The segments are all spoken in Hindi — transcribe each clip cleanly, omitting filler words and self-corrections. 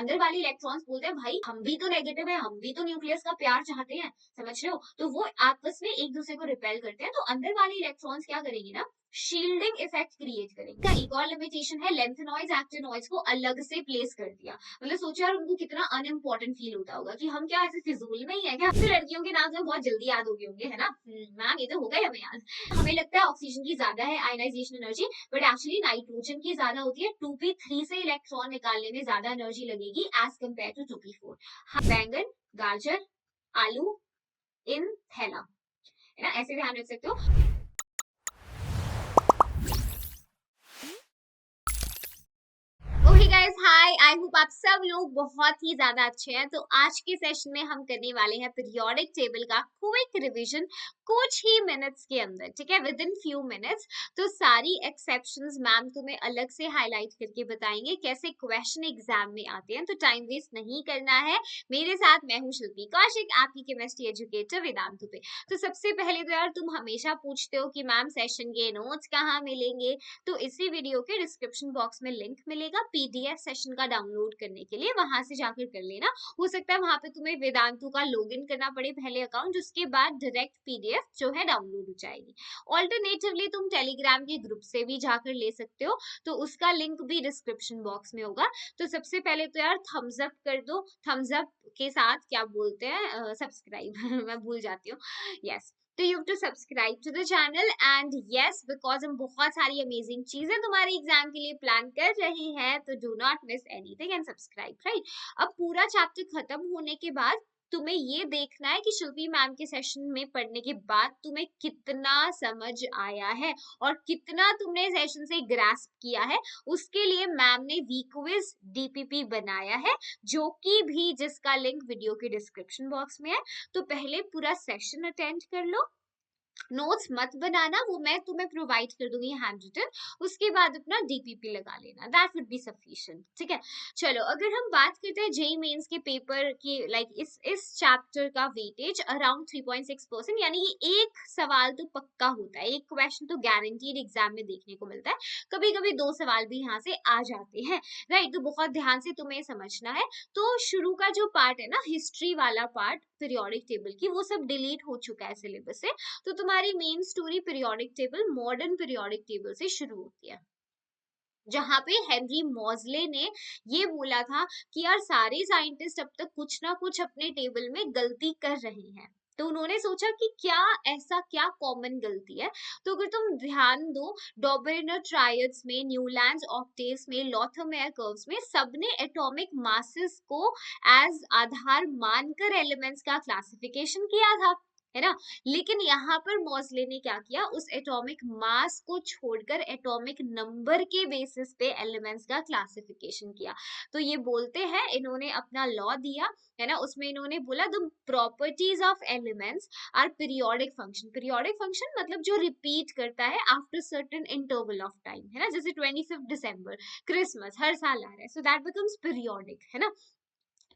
अंदर वाले इलेक्ट्रॉन्स बोलते हैं भाई हम भी तो नेगेटिव है, हम भी तो न्यूक्लियस का प्यार चाहते हैं, समझ रहे हो? तो वो आपस में एक दूसरे को रिपेल करते हैं, तो अंदर वाले इलेक्ट्रॉन्स क्या करेंगे ना, शील्डिंग इफेक्ट क्रिएट करेंगे। का एक और लिमिटेशन है, लेंथेनॉइड्स एक्टिनॉइड्स को अलग से प्लेस कर दिया। मतलब सोचो यार उनको कितना अनइम्पोर्टेंट फील होता होगा कि हम क्या ऐसे फिजूल में ही है क्या? तो लड़कियों के नाम तो बहुत जल्दी याद हो गए होंगे, है ना? मैम ये तो हो गए हमें याद। हमें लगता है ऑक्सीजन की ज्यादा है ionization energy, but actually nitrogen की ज्यादा होती है। 2p3 से इलेक्ट्रॉन निकालने में ज्यादा एनर्जी लगेगी एज कम्पेयर टू 2p4। बैंगन, गाजर, आलू इन थैला, है ना? ऐसे ध्यान रख सकते हो। Okay guys, hi, I hope आप सब लोग बहुत ही ज्यादा अच्छे हैं। तो आज के सेशन में हम करने वाले हैं पीरियोडिक टेबल का क्विक रिवीजन कुछ ही मिनट्स के अंदर, ठीक है, विद इन फ्यू मिनट्स। तो सारी एक्सेप्शंस मैम तुम्हें अलग से हाईलाइट करके बताएंगे कैसे क्वेश्चन एग्जाम में आते हैं, तो टाइम वेस्ट नहीं करना है। मेरे साथ मैं हूँ शिल्पी कौशिक, आपकी केमिस्ट्री एजुकेटर वेदांतु पे। तो सबसे पहले तो यार तुम हमेशा पूछते हो कि मैम सेशन के नोट्स कहाँ मिलेंगे, तो इसी वीडियो के डिस्क्रिप्शन बॉक्स में लिंक मिलेगा पीडीएफ सेशन का डाउनलोड करने के लिए, वहां से जाकर कर लेना। हो सकता है वहां पे तुम्हें वेदांतु का लॉगिन करना पड़े पहले अकाउंट, उसके बाद डायरेक्ट पीडीएफ जो है डाउनलोड हो जाएगी। ऑल्टरनेटिवली तुम टेलीग्राम के ग्रुप से भी जाकर ले सकते हो, तो उसका लिंक भी डिस्क्रिप्शन बॉक्स में होगा। तो सबसे पहले तो यार थम्स अप कर दो, थम्स अप के साथ क्या बोलते हैं, सब्सक्राइब मैं भूल जाती हूँ, यस। तो you have to subscribe to the channel and yes, because हम बहुत सारी अमेजिंग चीजें तुम्हारे एग्जाम के लिए प्लान कर रहे हैं, तो do not miss anything and subscribe, right? अब पूरा चैप्टर खत्म होने के बाद तुम्हें ये देखना है कि शिल्पी मैम के सेशन में पढ़ने के बाद तुम्हें कितना समझ आया है और कितना तुमने सेशन से ग्रास्प किया है। उसके लिए मैम ने वीक्विज डीपीपी बनाया है, जो कि भी जिसका लिंक वीडियो के डिस्क्रिप्शन बॉक्स में है। तो पहले पूरा सेशन अटेंड कर लो, नोट्स मत बनाना, वो मैं तुम्हें प्रोवाइड कर दूंगी हैंड रिटन, उसके बाद अपना डीपीपी लगा लेना, दैट वुड बी सफिशिएंट, ठीक है? चलो अगर हम बात करते हैं जेई मेंस के पेपर की, लाइक इस चैप्टर का वेटेज अराउंड 3.6%, यानी कि एक सवाल तो पक्का होता है, एक क्वेश्चन तो गारंटीड एग्जाम में देखने को मिलता है। कभी कभी 2 सवाल भी यहाँ से आ जाते हैं, राइट? तो बहुत ध्यान से तुम्हें समझना है। तो शुरू का जो पार्ट है ना, हिस्ट्री वाला पार्ट पीरियोडिक टेबल की, वो सब डिलीट हो चुका है सिलेबस से। तो तुम्हारी main story periodic table, modern periodic table से शुरू होती है, जहां पे हेनरी मॉजले ने ये बोला था कि यार सारे साइंटिस्ट अब तक कुछ ना कुछ अपने टेबल में गलती कर रहे हैं। तो उन्होंने सोचा कि क्या ऐसा क्या कॉमन गलती है। तो अगर तुम ध्यान दो, डॉबरिनर ट्रायड्स में, न्यूलैंड्स ऑक्टेव्स में, लॉथरमेयर कर्व्स में, सबने एटॉमिक मासेस को एज आधार मानकर एलिमेंट्स का क्लासिफिकेशन किया था, है ना? लेकिन यहाँ पर मॉसले ने क्या किया, उस एटॉमिक मास को छोड़कर एटॉमिक नंबर के बेसिस पे एलिमेंट्स का क्लासिफिकेशन किया। तो ये बोलते हैं, इन्होंने अपना लॉ दिया, है ना, उसमें इन्होंने बोला the properties of elements are periodic function. Periodic function मतलब जो रिपीट करता है after certain interval of time, है ना? जैसे 25 दिसंबर, क्रिसमस हर साल आ रहा है, सो दैट बिकम्स पीरियोडिक, है ना?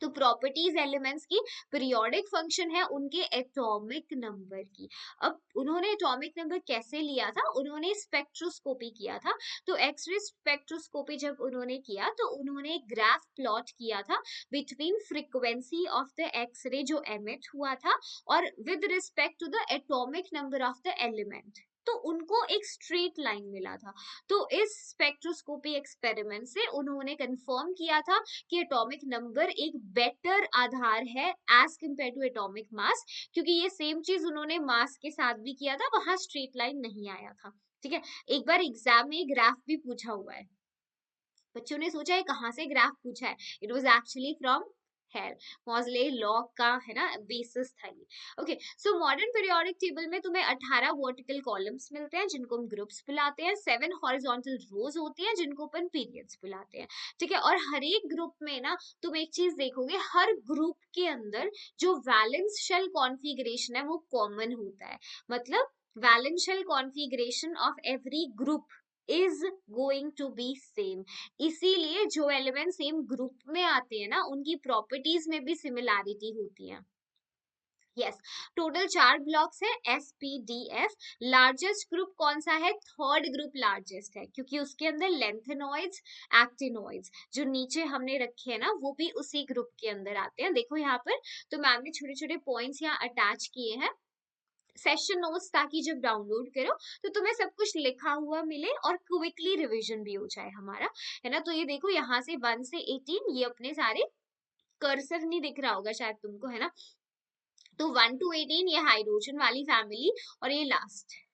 तो प्रॉपर्टीज एलिमेंट्स की पीरियोडिक फंक्शन है उनके एटॉमिक नंबर की। अब उन्होंने एटॉमिक नंबर कैसे लिया था, उन्होंने स्पेक्ट्रोस्कोपी किया था। तो एक्सरे स्पेक्ट्रोस्कोपी जब उन्होंने किया तो उन्होंने एक ग्राफ प्लॉट किया था between frequency of the X ray जो एमिट हुआ था और with respect to the atomic number of the element, तो उनको एक स्ट्रेट लाइन मिला था। तो इस स्पेक्ट्रोस्कोपी एक्सपेरिमेंट से उन्होंने कंफर्म किया था कि एटॉमिक नंबर एक बेटर आधार है as compare to atomic mass, क्योंकि ये सेम चीज उन्होंने मास के साथ भी किया था, वहां स्ट्रेट लाइन नहीं आया था, ठीक है? एक बार एग्जाम में ग्राफ भी पूछा हुआ है, बच्चों ने सोचा है कहाँ से ग्राफ पूछा है, it was actually from here, Mauchly law का, है ना, बेसिस था ये। Okay, so modern periodic table में तुम्हें 18 वर्टिकल कॉलम्स मिलते हैं जिनको हम ग्रुप्स बुलाते हैं, 7 हॉरिजॉन्टल रोज होती हैं जिनको अपन पीरियड्स बुलाते हैं, ठीक है? और हर एक ग्रुप में ना तुम एक चीज देखोगे, हर ग्रुप के अंदर जो वैलेंस शेल कॉन्फ़िगरेशन है वो कॉमन होता है। मतलब valence shell configuration of every group is going to be same. इसीलिए जो एलिमेंट सेम ग्रुप में आते हैं ना, उनकी प्रॉपर्टीज में भी सिमिलैरिटी होती है। यस, टोटल 4 ब्लॉक्स है SPDF। लार्जेस्ट ग्रुप कौन सा है? थर्ड ग्रुप लार्जेस्ट है, क्योंकि उसके अंदर लेंथेनॉइड्स, एक्टिनॉइड्स जो नीचे हमने रखे हैं ना, वो भी उसी ग्रुप के अंदर आते हैं। देखो यहाँ पर तो मैम ने छोटे छोटे पॉइंट्स यहाँ अटैच किए हैं सेशन नोट्स, ताकि जब डाउनलोड करो तो तुम्हें सब कुछ लिखा हुआ मिले और क्विकली रिवीजन भी हो जाए हमारा, है ना। तो ये देखो यहाँ से 1 से 18 ये अपने सारे, कर्सर नहीं दिख रहा होगा शायद तुमको, है ना। तो 1 to 18 ये हाइड्रोजन वाली फैमिली, और ये लास्ट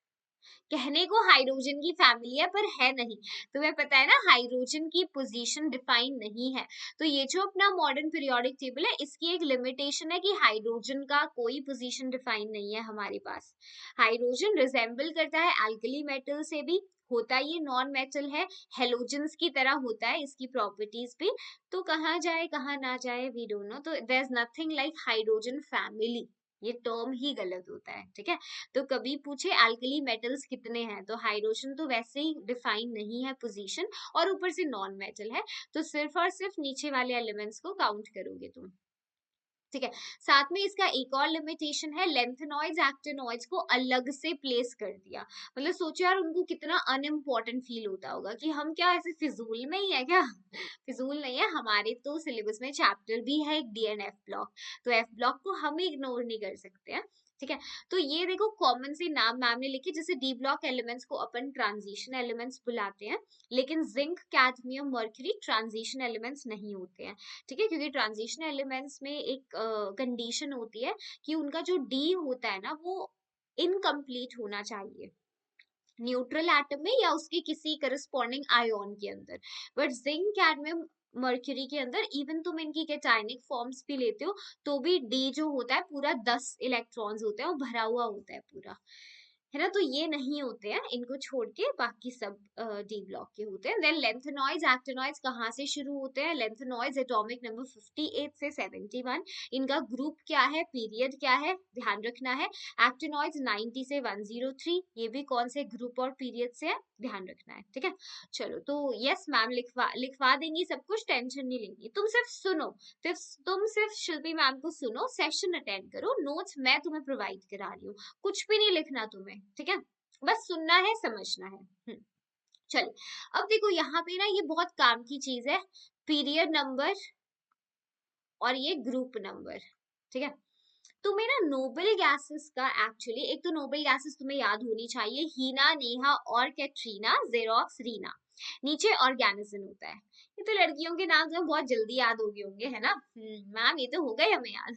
कहने को हाइड्रोजन की फैमिली है पर है नहीं। तुम्हें पता है ना हाइड्रोजन की पोजीशन डिफाइन नहीं है। तो ये जो अपना मॉडर्न पीरियोडिक टेबल है, इसकी एक लिमिटेशन है कि हाइड्रोजन का कोई पोजीशन डिफाइन नहीं है हमारे पास। हाइड्रोजन रिजेंबल करता है एल्कली मेटल से भी, होता ये नॉन मेटल है, हेलोजेंस की तरह होता है, इसकी प्रॉपर्टीज भी। तो कहाँ जाए कहाँ ना जाए वी डोंट नो। तो there is nothing like hydrogen family, ये टर्म ही गलत होता है, ठीक है। तो कभी पूछे एल्कली मेटल्स कितने हैं, तो हाइड्रोजन तो वैसे ही डिफाइन नहीं है पोजीशन, और ऊपर से नॉन मेटल है, तो सिर्फ और सिर्फ नीचे वाले एलिमेंट्स को काउंट करोगे तुम, ठीक है। साथ में इसका एक और लिमिटेशन है, लेंथेनॉइड्स एक्टिनॉइड्स को अलग से प्लेस कर दिया। मतलब सोचो यार उनको कितना अनइम्पोर्टेंट फील होता होगा कि हम क्या ऐसे फिजूल में ही है क्या। फिजूल नहीं है, हमारे तो सिलेबस में चैप्टर भी है एक डी एंड एफ ब्लॉक, तो एफ ब्लॉक को हम इग्नोर नहीं कर सकते हैं, ठीक है। तो ये देखो कॉमन से नाम मैम ने लिखे, जैसे डी ब्लॉक एलिमेंट्स को अपन ट्रांजिशन एलिमेंट्स बुलाते हैं, लेकिन zinc, cadmium, mercury transition elements नहीं होते हैं, ठीक है। क्योंकि ट्रांजिशन एलिमेंट्स में एक कंडीशन होती है कि उनका जो डी होता है ना वो इनकम्प्लीट होना चाहिए न्यूट्रल एटम में या उसके किसी करस्पॉन्डिंग आयोन के अंदर। बट जिंक, कैडमियम, मर्क्यूरी के अंदर इवन तुम इनकी कैटायनिक फॉर्म्स भी लेते हो तो भी डी जो होता है पूरा 10 इलेक्ट्रॉन्स होते हैं, वो भरा हुआ होता है पूरा, है ना। तो ये नहीं होते हैं, इनको छोड़ के बाकी सब डी ब्लॉक के होते हैं। देन लेंथेनॉइड्स एक्टिनॉइड्स कहाँ से शुरू होते हैं? लेंथेनॉइड्स एटॉमिक नंबर 58 से 71। इनका ग्रुप क्या है, पीरियड क्या है, ध्यान रखना है। एक्टिनॉइड्स 90 से 103, ये भी कौन से ग्रुप और पीरियड से है, ध्यान रखना है, ठीक है। चलो तो यस मैम लिखवा देंगी सब कुछ, टेंशन नहीं लेंगी, तुम सिर्फ सुनो, तुम सिर्फ शिल्पी मैम को सुनो, सेशन अटेंड करो, नोट्स मैं तुम्हें प्रोवाइड करा रही हूँ, कुछ भी नहीं लिखना तुम्हें, ठीक है, बस सुनना है, समझना है। चलिए अब देखो यहाँ पे ना ये बहुत काम की चीज है, पीरियड नंबर और ये ग्रुप नंबर, ठीक है। तुम्हें ना नोबल गैसेस का एक्चुअली, एक तो नोबल गैसेस तुम्हें याद होनी चाहिए, हीना, नेहा और कैटरीना, जेरोक्स, रीना। नीचे ऑर्गेनिज्म होता है। ये तो लड़कियों के नाम जो बहुत जल्दी याद हो गए होंगे, है ना। मैम ये तो हो गए हमें याद।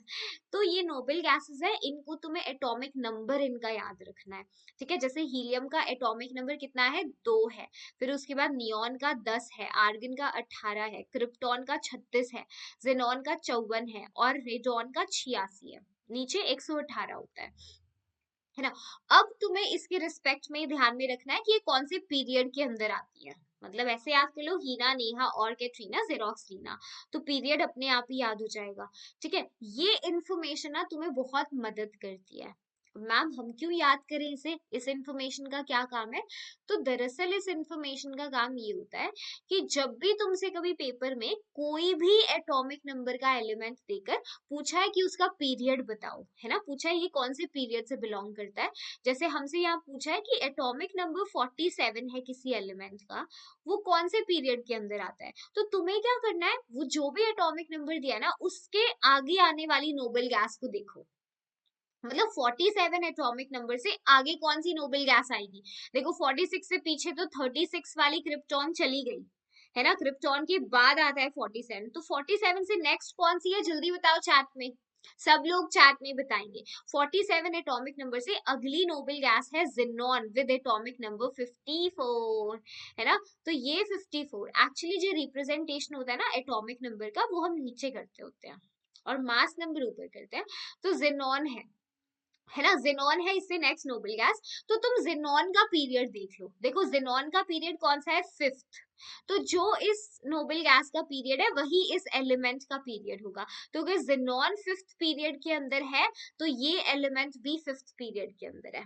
तो ये नोबल गैसेस है, इनको तुम्हें एटॉमिक नंबर इनका याद रखना है, ठीक है। जैसे हीलियम का एटॉमिक नंबर कितना है, 2 है। फिर उसके बाद नियॉन का 10 है, आर्गन का 18 है, क्रिप्टॉन का 36 है, जेनॉन का 54 है और रेडॉन का 86 है। नीचे 118 होता है ना। अब तुम्हें इसके रिस्पेक्ट में ध्यान में रखना है कि ये कौन से पीरियड के अंदर आती है। मतलब ऐसे याद कर लो, हीना, नेहा और कैटरीना, जेरोक्स, रीना, तो पीरियड अपने आप ही याद हो जाएगा, ठीक है। ये इंफॉर्मेशन ना तुम्हें बहुत मदद करती है। मैम हम क्यों याद करें इसे, इस इंफॉर्मेशन का क्या काम है? तो दरअसल इस इंफॉर्मेशन का काम ये होता है कि जब भी तुमसे कभी पेपर में कोई भी एटॉमिक नंबर का एलिमेंट देकर पूछा है कि उसका पीरियड बताओ, है ना, पूछा है ये कौन से पीरियड से बिलोंग करता है, जैसे हमसे यहाँ पूछा है कि एटॉमिक नंबर 47 है किसी एलिमेंट का, वो कौन से पीरियड के अंदर आता है, तो तुम्हें क्या करना है, वो जो भी एटॉमिक नंबर दिया ना उसके आगे आने वाली नोबल गैस को देखो। मतलब 47 एटॉमिक नंबर से आगे कौन सी नोबल गैस आएगी। देखो 46 से पीछे तो 36 वाली क्रिप्टॉन चली गई, है ना, क्रिप्टॉन के बाद आता है 47, तो 47 से नेक्स्ट कौन सी है, जल्दी बताओ चैट में, सब लोग चैट में बताएंगे। 47 एटॉमिक नंबर से अगली नोबल गैस है जिनॉन विद एटॉमिक नंबर 54, है ना। तो ये 54 एक्चुअली जो रिप्रेजेंटेशन होता है ना एटॉमिक नंबर का, वो हम नीचे करते होते हैं और मास नंबर ऊपर करते हैं, तो जिनॉन है ना, जिनॉन है इससे नेक्स्ट नोबल गैस। तो तुम जिनॉन का पीरियड देख लो, देखो जिनॉन का पीरियड कौन सा है, 5th, तो जो इस नोबल गैस का पीरियड है वही इस एलिमेंट का पीरियड होगा। तो अगर जिनॉन 5th पीरियड के अंदर है तो ये एलिमेंट भी 5th पीरियड के अंदर है,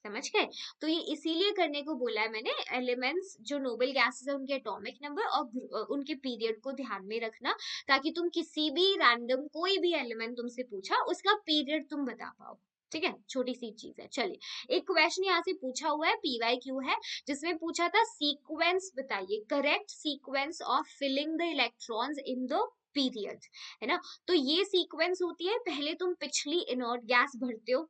समझ गए? तो ये इसीलिए करने को बोला है मैंने, एलिमेंट्स जो नोबल गैसेस है उनके एटॉमिक नंबर और उनके पीरियड को ध्यान में रखना, ताकि तुम किसी भी रैंडम कोई भी एलिमेंट तुमसे पूछा उसका पीरियड तुम बता पाओ। ठीक है, छोटी सी चीज है। चलिए, एक क्वेश्चन यहाँ से पूछा हुआ है, PYQ है, जिसमें पूछा था सीक्वेंस बताइए, correct sequence of filling the electrons in the period, है ना। तो ये सीक्वेंस होती है, पहले तुम पिछली इनर्ट गैस भरते हो,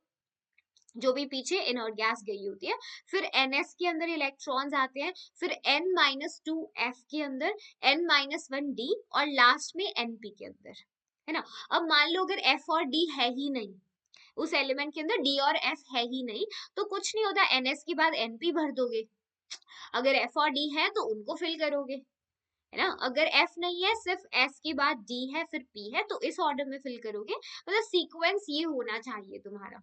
जो भी पीछे इनर्ट गैस गई होती है, फिर NS के अंदर इलेक्ट्रॉन्स आते हैं, फिर N-2F के अंदर, N-1D और लास्ट में NP के अंदर, है ना। अब मान लो अगर F और D है ही नहीं, उस एलिमेंट के अंदर D और F है ही नहीं, तो कुछ नहीं होता, NS के बाद NP भर दोगे। अगर F और D है तो उनको फिल करोगे, है ना। अगर F नहीं है, सिर्फ S के बाद D है फिर P है, तो इस ऑर्डर में फिल करोगे। मतलब सीक्वेंस ये होना चाहिए तुम्हारा।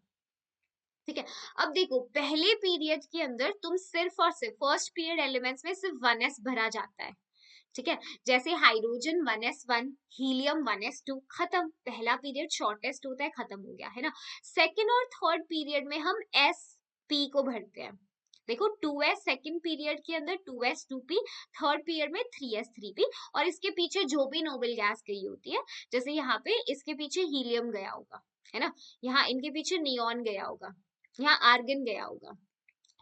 ठीक है, अब देखो पहले पीरियड के अंदर तुम सिर्फ और सिर्फ फर्स्ट पीरियड एलिमेंट्स में सिर्फ 1s भरा जाता है। ठीक है, जैसे हाइड्रोजन 1s1, हीलियम 1s2, खत्म, पहला पीरियड शॉर्टेस्ट होता है, खत्म हो गया, है ना। सेकेंड और थर्ड पीरियड में हम sp को भरते हैं। देखो 2s सेकेंड पीरियड के अंदर, 2s 2p, थर्ड पीरियड में 3s 3p, और इसके पीछे जो भी नोबल गैस गई होती है, जैसे यहाँ पे इसके पीछे हीलियम गया होगा, है ना, यहाँ इनके पीछे नियॉन गया होगा, यहाँ आर्गन गया होगा,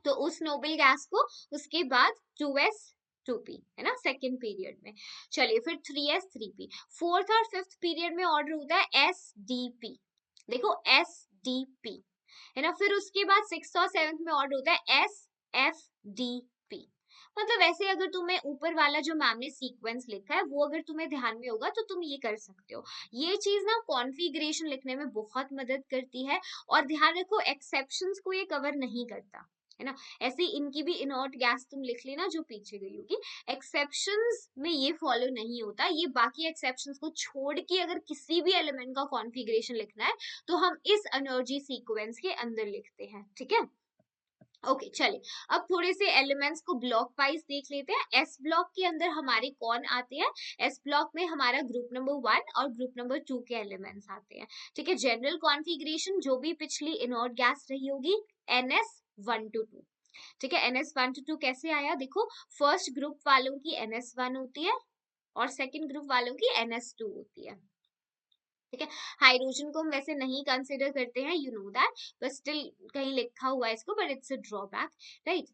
तो उस नोबल गैस को उसके बाद 2s 2p, है ना, सेकेंड पीरियड में। चलिए, फिर 3s 3p, फोर्थ और फिफ्थ पीरियड में ऑर्डर होता है sdp, देखो sdp, है ना। फिर उसके बाद सिक्स और सेवंथ में ऑर्डर होता है sfdp। मतलब वैसे अगर तुम्हें ऊपर वाला जो मैम ने सीक्वेंस लिखा है वो अगर तुम्हें ध्यान में होगा तो तुम ये कर सकते हो। ये चीज ना कॉन्फ़िगरेशन लिखने में बहुत मदद करती है, और ध्यान रखो एक्सेप्शंस को ये कवर नहीं करता, है ना। ऐसे इनकी भी इनर्ट गैस तुम लिख लेना जो पीछे गई होगी, एक्सेप्शंस में ये फॉलो नहीं होता। ये बाकी एक्सेप्शंस को छोड़ के अगर किसी भी एलिमेंट का कॉन्फ़िगरेशन लिखना है तो हम इस एनर्जी सीक्वेंस के अंदर लिखते हैं। ठीक है, ओके चलिए, अब थोड़े से एलिमेंट्स को ब्लॉक वाइज देख लेते हैं। एस ब्लॉक के अंदर हमारे कौन आते हैं? एस ब्लॉक में हमारा ग्रुप नंबर 1 और ग्रुप नंबर 2 के एलिमेंट्स आते हैं। ठीक है, जनरल कॉन्फ़िगरेशन जो भी पिछली इनर्ट गैस रही होगी, NS1 to 2। ठीक है, NS1 to 2 कैसे आया? देखो, फर्स्ट ग्रुप वालों की NS1 होती है और सेकेंड ग्रुप वालों की NS2 होती है। ठीक है, हाइड्रोजन को हम वैसे नहीं कंसिडर करते हैं, you know that, but still कहीं लिखा हुआ है इसको, but it's a drawback, right.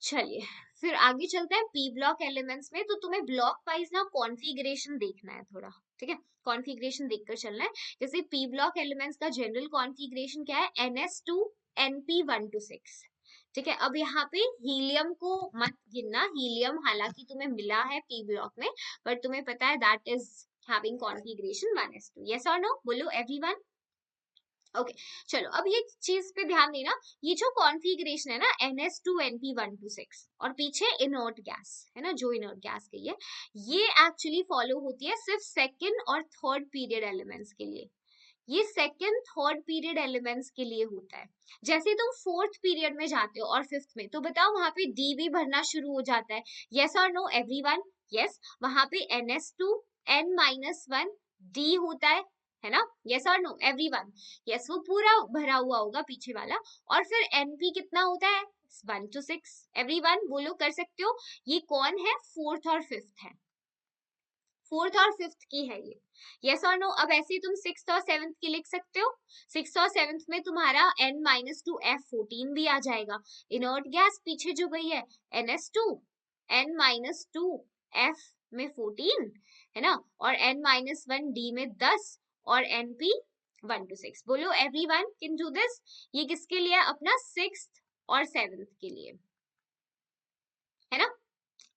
चलिए, फिर आगे चलते हैं पी ब्लॉक एलिमेंट्स में। तो तुम्हें ब्लॉक वाइज ना कॉन्फ़िगरेशन देखना है थोड़ा, ठीक है, कॉन्फ़िगरेशन देखकर चलना है। जैसे पी ब्लॉक एलिमेंट्स का जनरल कॉन्फ़िगरेशन क्या है? NS2 NP1 to 6। ठीक है, अब यहाँ पे हीलियम को मत गिनना, हीलियम हालांकि तुम्हें मिला है पी ब्लॉक में, बट तुम्हें पता है that is having configuration 1s2, yes or no, बोलो everyone। ओके, चलो अब ये चीज पे ध्यान देना, ये जो कॉन्फ़िगरेशन है ना NS2 NP1 to 6 और पीछे इनर्ट गैस है ना, जो इनर्ट गैस गई है, ये एक्चुअली फॉलो होती है सिर्फ सेकंड और थर्ड पीरियड एलिमेंट्स के लिए। ये सेकंड थर्ड पीरियड एलिमेंट्स के लिए होता है। जैसे तुम फोर्थ पीरियड में जाते हो और फिफ्थ में, तो बताओ वहां पे डी भी भरना शुरू हो जाता है, यस और नो एवरीवन? यस, वहां पे NS2 N-1 D होता है ना, यस और नो एवरीवन? यस, वो पूरा भरा हुआ होगा पीछे वाला। और फिर NP कितना होता है? 1 to 6, एवरीवन बोलो, कर सकते हो। ये कौन है? फोर्थ और फिफ्थ है, फोर्थ और फिफ्थ की है ये, यस और नो? अब ऐसे ही तुम सिक्स्थ और सेवंथ की लिख सकते हो। सिक्स्थ और सेवंथ में तुम्हारा N-2F14 भी आ जाएगा। इनर्ट गैस पीछे जो गई है NS2, N-2F में 14, है ना, और N-1D में 10 और NP1 to 6। बोलो एवरीवन कैन डू दिस। ये किसके लिए? अपना सिक्स्थ और सेवंथ के लिए, है ना,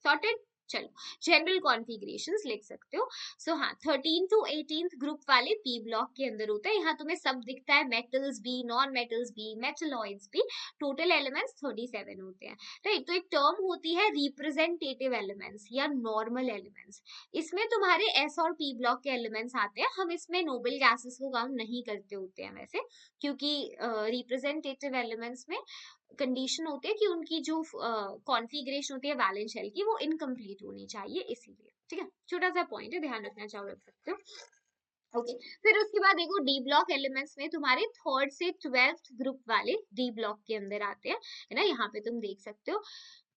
सॉर्टेड। चलो, जनरल कॉन्फ़िगरेशंस लिख सकते हो। सो हाँ, 13 to 18 ग्रुप वाले पी ब्लॉक के अंदर होता है। यहाँ तुम्हें सब दिखता है, मेटल्स भी, नॉन मेटल्स भी, मेटलॉइड्स भी। टोटल एलिमेंट्स 37 होते हैं, राइट। तो एक टर्म होती है रिप्रेजेंटेटिव एलिमेंट्स या नॉर्मल एलिमेंट्स। इसमें तुम्हारे एस और पी ब्लॉक के एलिमेंट्स आते हैं। हम इसमें नोबल गैसेस को काउंट नहीं करते होते हैं वैसे, क्योंकि रिप्रेजेंटेटिव एलिमेंट्स में कंडीशन होती है कि उनकी जो कॉन्फ़िगरेशन होती है वैलेंस शेल की, वो इनकम्प्लीट होनी चाहिए, इसीलिए। ठीक है, छोटा सा पॉइंट है, ध्यान रखना चाहो रख सकते हो। ओके फिर उसके बाद देखो डी ब्लॉक एलिमेंट्स में तुम्हारे थर्ड से 12th ग्रुप वाले डी ब्लॉक के अंदर आते हैं, है ना, यहाँ पे तुम देख सकते हो।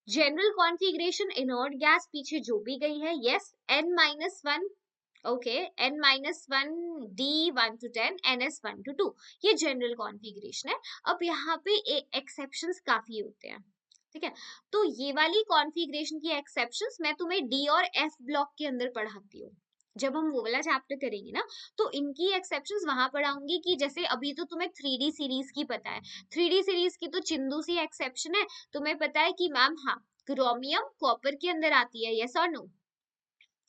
जनरल कॉन्फ़िगरेशन इनर्ट गैस पीछे जो भी गई है, yes, n-1, okay, n-1 d 1 to 10 ns 1 to 2, ये जनरल कॉन्फ़िगरेशन है। अब यहाँ पे एक्सेप्शंस काफी होते हैं, ठीक है, तो ये वाली कॉन्फ़िगरेशन की एक्सेप्शंस मैं तुम्हें डी और एफ ब्लॉक के अंदर पढ़ाती हूँ। जब हम वो वाला चैप्टर करेंगे ना, तो इनकी एक्सेप्शंस वहां पढ़ाऊंगी कि जैसे अभी तो तुम्हें 3D सीरीज की पता है, 3D सीरीज की तो चिंदू सी एक्सेप्शन है, तुम्हें पता है कि मैम हाँ क्रोमियम कॉपर के अंदर आती है, यस और नो,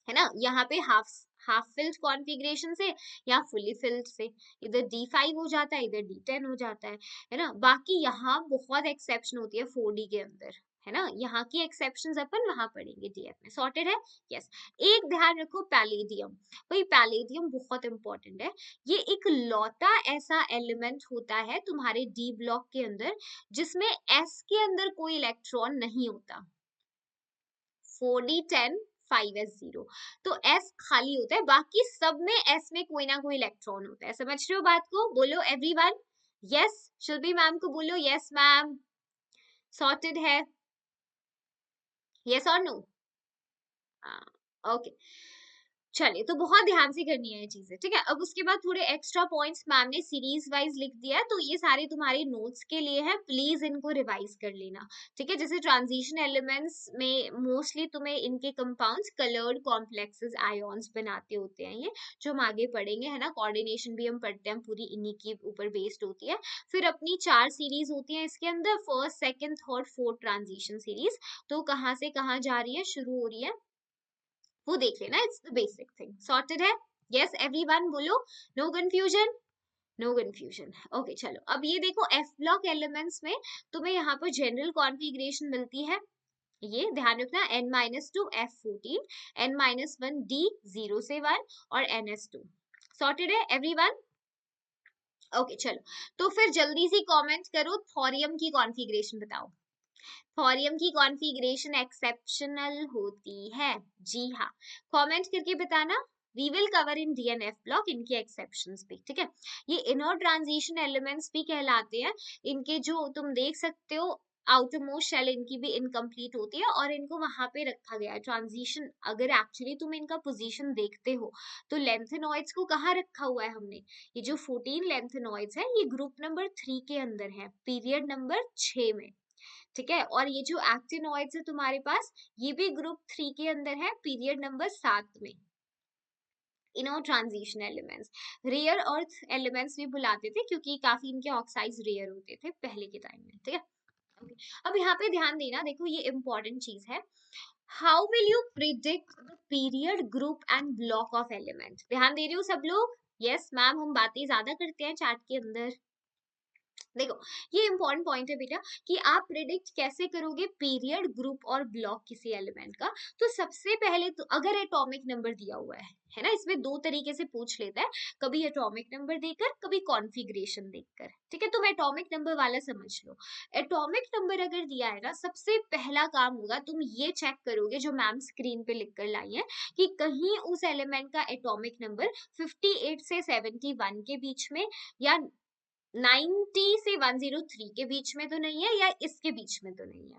है ना, यहाँ पे हाफ फिल्ड कॉन्फ़िगरेशन से या फुली फिल्ड से इधर D5 हो जाता है, इधर D10 हो जाता है ना। बाकी यहाँ बहुत एक्सेप्शन होती है 4D के अंदर, है ना, यहाँ की एक्सेप्शंस अपन वहां पढ़ेंगे डीएफ में, सॉर्टेड है, यस। एक ध्यान रखो पैलेडियम, भाई पैलेडियम बहुत इंपॉर्टेंट है, ये एक लौता ऐसा एलिमेंट होता है तुम्हारे डी ब्लॉक के अंदर जिसमें एस के अंदर कोई इलेक्ट्रॉन नहीं होता, 4D10 5s0, तो S खाली होता है, बाकी सब में S में कोई ना कोई इलेक्ट्रॉन होता है, समझ रहे हो बात को, बोलो एवरीवन, यस, शिल्पी मैम को बोलो यस मैम, सॉर्टेड है, यस और नो, ओके, चलिए, तो बहुत ध्यान से करनी है ये चीजें, ठीक है। अब उसके बाद थोड़े एक्स्ट्रा पॉइंट्स मैम ने सीरीज वाइज लिख दिया है, तो ये सारे तुम्हारे नोट्स के लिए है, प्लीज इनको रिवाइज कर लेना, ठीक है। जैसे ट्रांजिशन एलिमेंट्स में मोस्टली तुम्हें इनके कंपाउंड्स कलर्ड कॉम्प्लेक्सेस आयोन्स बनाते होते हैं, ये जो हम आगे पढ़ेंगे, है ना, कोऑर्डिनेशन भी हम पढ़ते हैं, पूरी इन्हीं के ऊपर बेस्ड होती है। फिर अपनी 4 सीरीज होती है इसके अंदर, first second third fourth transition series, तो कहाँ से कहाँ जा रही है, शुरू हो रही है, वो देख लेना, it's the basic thing, sorted है, यस एवरीवन, बोलो no confusion, no confusion, okay. चलो अब ये देखो एफ ब्लॉक एलिमेंट्स में तुम्हें यहाँ पर जनरल कॉन्फ़िगरेशन मिलती है, ये ध्यान रखना, n-2 F14, n-1 D 0 से 1 और ns2, सॉर्टेड है एवरीवन, ओके। चलो तो फिर जल्दी से कमेंट करो, थोरियम की कॉन्फ़िगरेशन बताओ, थोरियम की कॉन्फ़िगरेशन एक्सेप्शनल होती है, जी हाँ, कमेंट करके बताना, we will cover in DNF block इनके एक्सेप्शंस भी, ठीक है। ये इनर ट्रांजिशन एलिमेंट्स भी कहलाते हैं, इनके जो तुम देख सकते हो आउटर मोस्ट शेल इनकी भी इनकम्प्लीट होती है और इनको वहां पे रखा गया है ट्रांजिशन, अगर एक्चुअली तुम इनका पोजीशन देखते हो तो लेंथेनॉइड्स को कहाँ रखा हुआ है हमने, ये जो 14 लेंथेनॉइड्स है ये ग्रुप नंबर 3 के अंदर है, पीरियड नंबर 6 में, ठीक है। और ये जो एक्टिनॉइड्स है तुम्हारे पास, ये भी ग्रुप 3 के अंदर है, पीरियड नंबर 7 में। Inner transition elements rare earth elements भी बुलाते थे क्योंकि काफी इनके ऑक्साइड्स रेयर होते थे पहले के टाइम में, ठीक है। अब यहाँ पे ध्यान देना, देखो ये इंपॉर्टेंट चीज है, how will you predict the period group and block of element, ध्यान दे रहे हो सब लोग, यस मैम, हम बातें ज्यादा करते हैं चैट के अंदर, देखो ये इंपॉर्टेंट पॉइंट है बेटा कि आप प्रिडिक्ट कैसे करोगे पीरियड ग्रुप और ब्लॉक किसी एलिमेंट का, तो सबसे पहले तो अगर एटॉमिक नंबर दिया हुआ है ना, इसमें दो तरीके से पूछ लेता है, कभी एटॉमिक नंबर देकर कभी कॉन्फ़िगरेशन देखकर, ठीक है। तुम एटॉमिक नंबर वाला समझ लो, एटॉमिक नंबर अगर दिया है ना, सबसे पहला काम होगा तुम ये चेक करोगे जो मैम स्क्रीन पे लिख कर लाई है कि कहीं उस एलिमेंट का एटॉमिक नंबर 58 से 71 के बीच में या 90 से 103 के बीच में तो नहीं है या इसके बीच में तो नहीं है,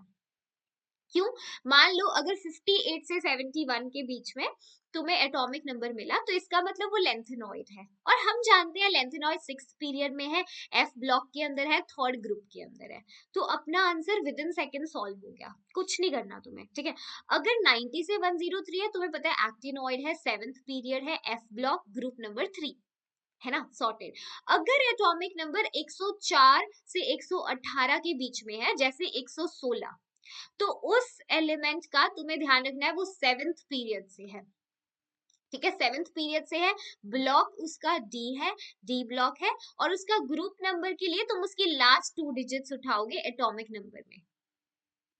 क्यों, मान लो अगर 58 से 71 के बीच में तुम्हें एटॉमिक नंबर मिला तो इसका मतलब वो लेंथेनॉइड है, और हम जानते हैं लेंथेनॉइड 6th पीरियड में है, एफ ब्लॉक के अंदर है, थर्ड ग्रुप के अंदर है, तो अपना answer with in second solve हो गया, कुछ नहीं करना तुम्हें, ठीक है। अगर 90 से 103 है, तुम्हें पता है एक्टिनॉइड है, 7th पीरियड है, एफ ब्लॉक ग्रुप नंबर 3, है ना, सॉर्टेड। अगर एटॉमिक नंबर 104 से 118 के बीच में है, जैसे 116, तो उस एलिमेंट का तुम्हें ध्यान रखना है वो 7th पीरियड से है, ठीक है, 7th पीरियड से है, ब्लॉक उसका डी है, डी ब्लॉक है, और उसका ग्रुप नंबर के लिए तुम उसकी लास्ट 2 डिजिट्स उठाओगे एटॉमिक नंबर में,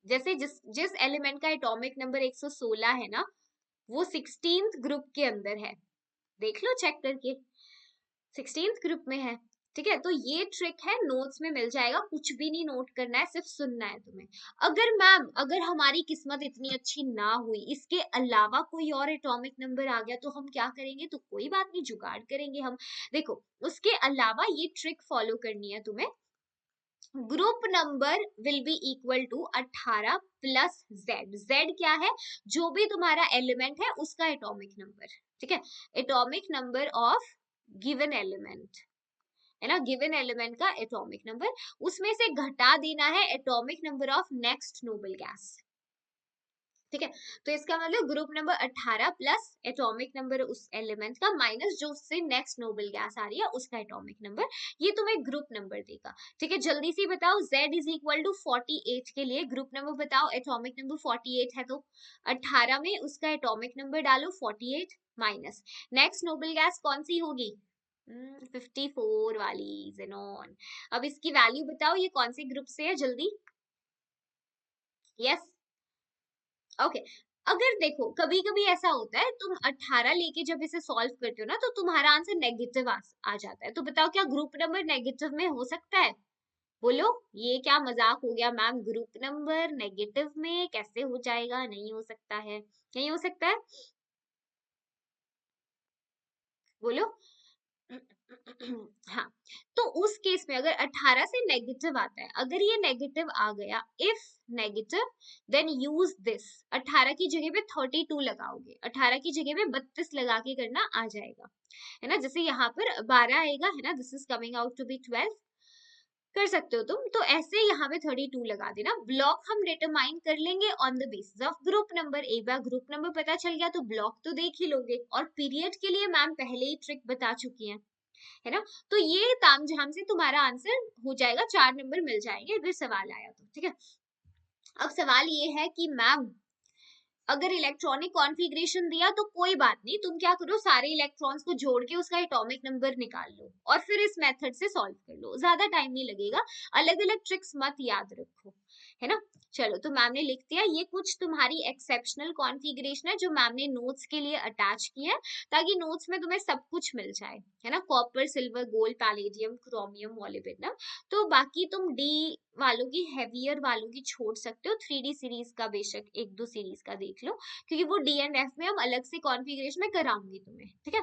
जैसे जिस एलिमेंट का एटॉमिक नंबर 116 है ना, वो 16th ग्रुप के अंदर है, देख लो चेक करके, 16th ग्रुप में है, ठीक है, तो ये ट्रिक है, नोट्स में मिल जाएगा, कुछ भी नहीं नोट करना है, सिर्फ सुनना है तुम्हें। अगर मैम, अगर हमारी किस्मत इतनी अच्छी ना हुई, इसके अलावा कोई और एटॉमिक नंबर आ गया तो हम क्या करेंगे? तो कोई बात नहीं, जुगाड़ करेंगे हम। देखो, उसके अलावा ये ट्रिक फॉलो करनी है तुम्हें। Group number will be equal to 18 plus z. Z क्या है? जो भी तुम्हारा एलिमेंट है उसका एटॉमिक नंबर, ठीक है, atomic number of given element, है ना, गिवन एलिमेंट का एटॉमिक नंबर, उसमें से घटा देना है atomic number of next noble gas, ठीक है। तो इसका मतलब group number 18 plus atomic number उस एलिमेंट का माइनस जो उससे नेक्स्ट नोबल गैस आ रही है उसका एटॉमिक नंबर, ये तुम्हें ग्रुप नंबर देगा, ठीक है। जल्दी से बताओ, Z इज इक्वल टू 48 के लिए ग्रुप नंबर बताओ, एटॉमिक नंबर 48 है तो 18 में उसका एटॉमिक नंबर डालो 48 माइनस नेक्स्ट नोबल गैस कौन सी होगी? 54 वाली जेनॉन। अब इसकी वैल्यू बताओ, ये कौन से ग्रुप से है, जल्दी। Yes, okay. अगर देखो, कभी कभी ऐसा होता है, तुम 18 लेके जब इसे सॉल्व करते हो ना, तो तुम्हारा आंसर नेगेटिव आ जाता है, तो बताओ क्या ग्रुप नंबर नेगेटिव में हो सकता है? बोलो, ये क्या मजाक हो गया मैम, ग्रुप नंबर नेगेटिव में कैसे हो जाएगा? नहीं हो सकता है, नहीं हो सकता है, बोलो। हाँ, तो उस केस में अगर 18 से नेगेटिव आता है, अगर ये नेगेटिव आ गया, if negative, then use this, 18 की जगह पे 32 लगाओगे, 18 की जगह पे 32 लगा के करना आ जाएगा, है ना। जैसे यहाँ पर 12 आएगा, है ना, this is coming out to be 12, कर सकते हो तुम, तो ऐसे यहाँ पे 32 लगा देना। ब्लॉक हम डिटरमाइन कर लेंगे on the basis of group number. एक बार ग्रुप नंबर पता चल गया तो ब्लॉक तो देख ही लोगे, और पीरियड के लिए मैम पहले ही ट्रिक बता चुकी हैं, है ना। तो ये तामझाम से तुम्हारा आंसर हो जाएगा, 4 नंबर मिल जाएंगे अगर सवाल आया तो, ठीक है। अब सवाल ये है कि मैम, अगर इलेक्ट्रॉनिक कॉन्फ़िगरेशन दिया तो कोई बात नहीं, तुम क्या करो, सारे इलेक्ट्रॉन्स को जोड़ के उसका एटॉमिक नंबर निकाल लो और फिर इस मेथड से सॉल्व कर लो, ज्यादा टाइम नहीं लगेगा। अलग अलग ट्रिक्स मत याद रखो, है ना। चलो, तो मैम ने लिख दिया, ये कुछ तुम्हारी एक्सेप्शनल कॉन्फ़िगरेशन है जो मैम ने नोट्स के लिए अटैच किया है, ताकि नोट्स में तुम्हें सब कुछ मिल जाए, है ना, copper, silver, gold, palladium, chromium, molybdenum. तो बाकी तुम डी वालों की, हैवियर वालों की छोड़ सकते हो, 3D सीरीज का बेशक एक दो सीरीज का देख लो, क्योंकि वो डी एंड एफ में हम अलग से कॉन्फ़िगरेशन में कराऊंगी तुम्हें, ठीक है।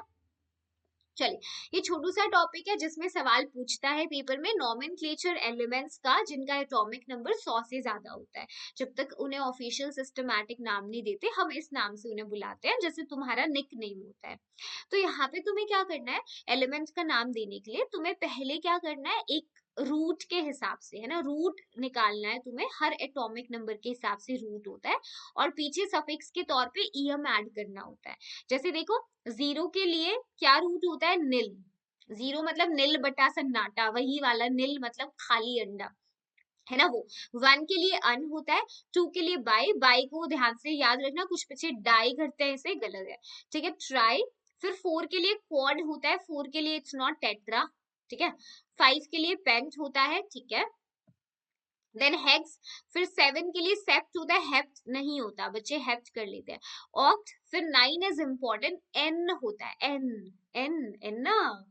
चलिए, ये छोटू सा टॉपिक है जिसमें सवाल पूछता है पेपर में नॉमेनक्लेचर एलिमेंट्स का जिनका एटॉमिक नंबर 100 से ज्यादा होता है। जब तक उन्हें ऑफिशियल सिस्टमैटिक नाम नहीं देते, हम इस नाम से उन्हें बुलाते हैं, जैसे तुम्हारा निक नेम होता है। तो यहाँ पे तुम्हें क्या करना है, एलिमेंट्स का नाम देने के लिए तुम्हें पहले क्या करना है, एक रूट के हिसाब से, है ना, रूट निकालना है तुम्हें, हर एटॉमिक नंबर के हिसाब से रूट होता है, और पीछे सफिक्स के तौर पे ईएम ऐड करना होता है। जैसे देखो, 0 के लिए क्या रूट होता है? नील। 0 मतलब नील बटा सन्नाटा, वही वाला नील मतलब खाली अंडा, है ना वो। 1 के लिए अन होता है, 2 के लिए बाई, बाई को ध्यान से याद रखना, कुछ पीछे डाई करते हैं इसे, गलत है, ठीक है, ट्राई। फिर 4 के लिए क्वाड होता है, 4 के लिए इट्स नॉट टेट्रा, ठीक है। 5 के लिए पेंट होता है, ठीक है, देन हेक्स। फिर 7 के लिए सेप्ट होता है, हेप्ट नहीं होता, बच्चे हेप्ट कर लेते हैं। ऑक्ट। फिर 9 इज इंपॉर्टेंट, एन होता है, एन, एन, एन ना,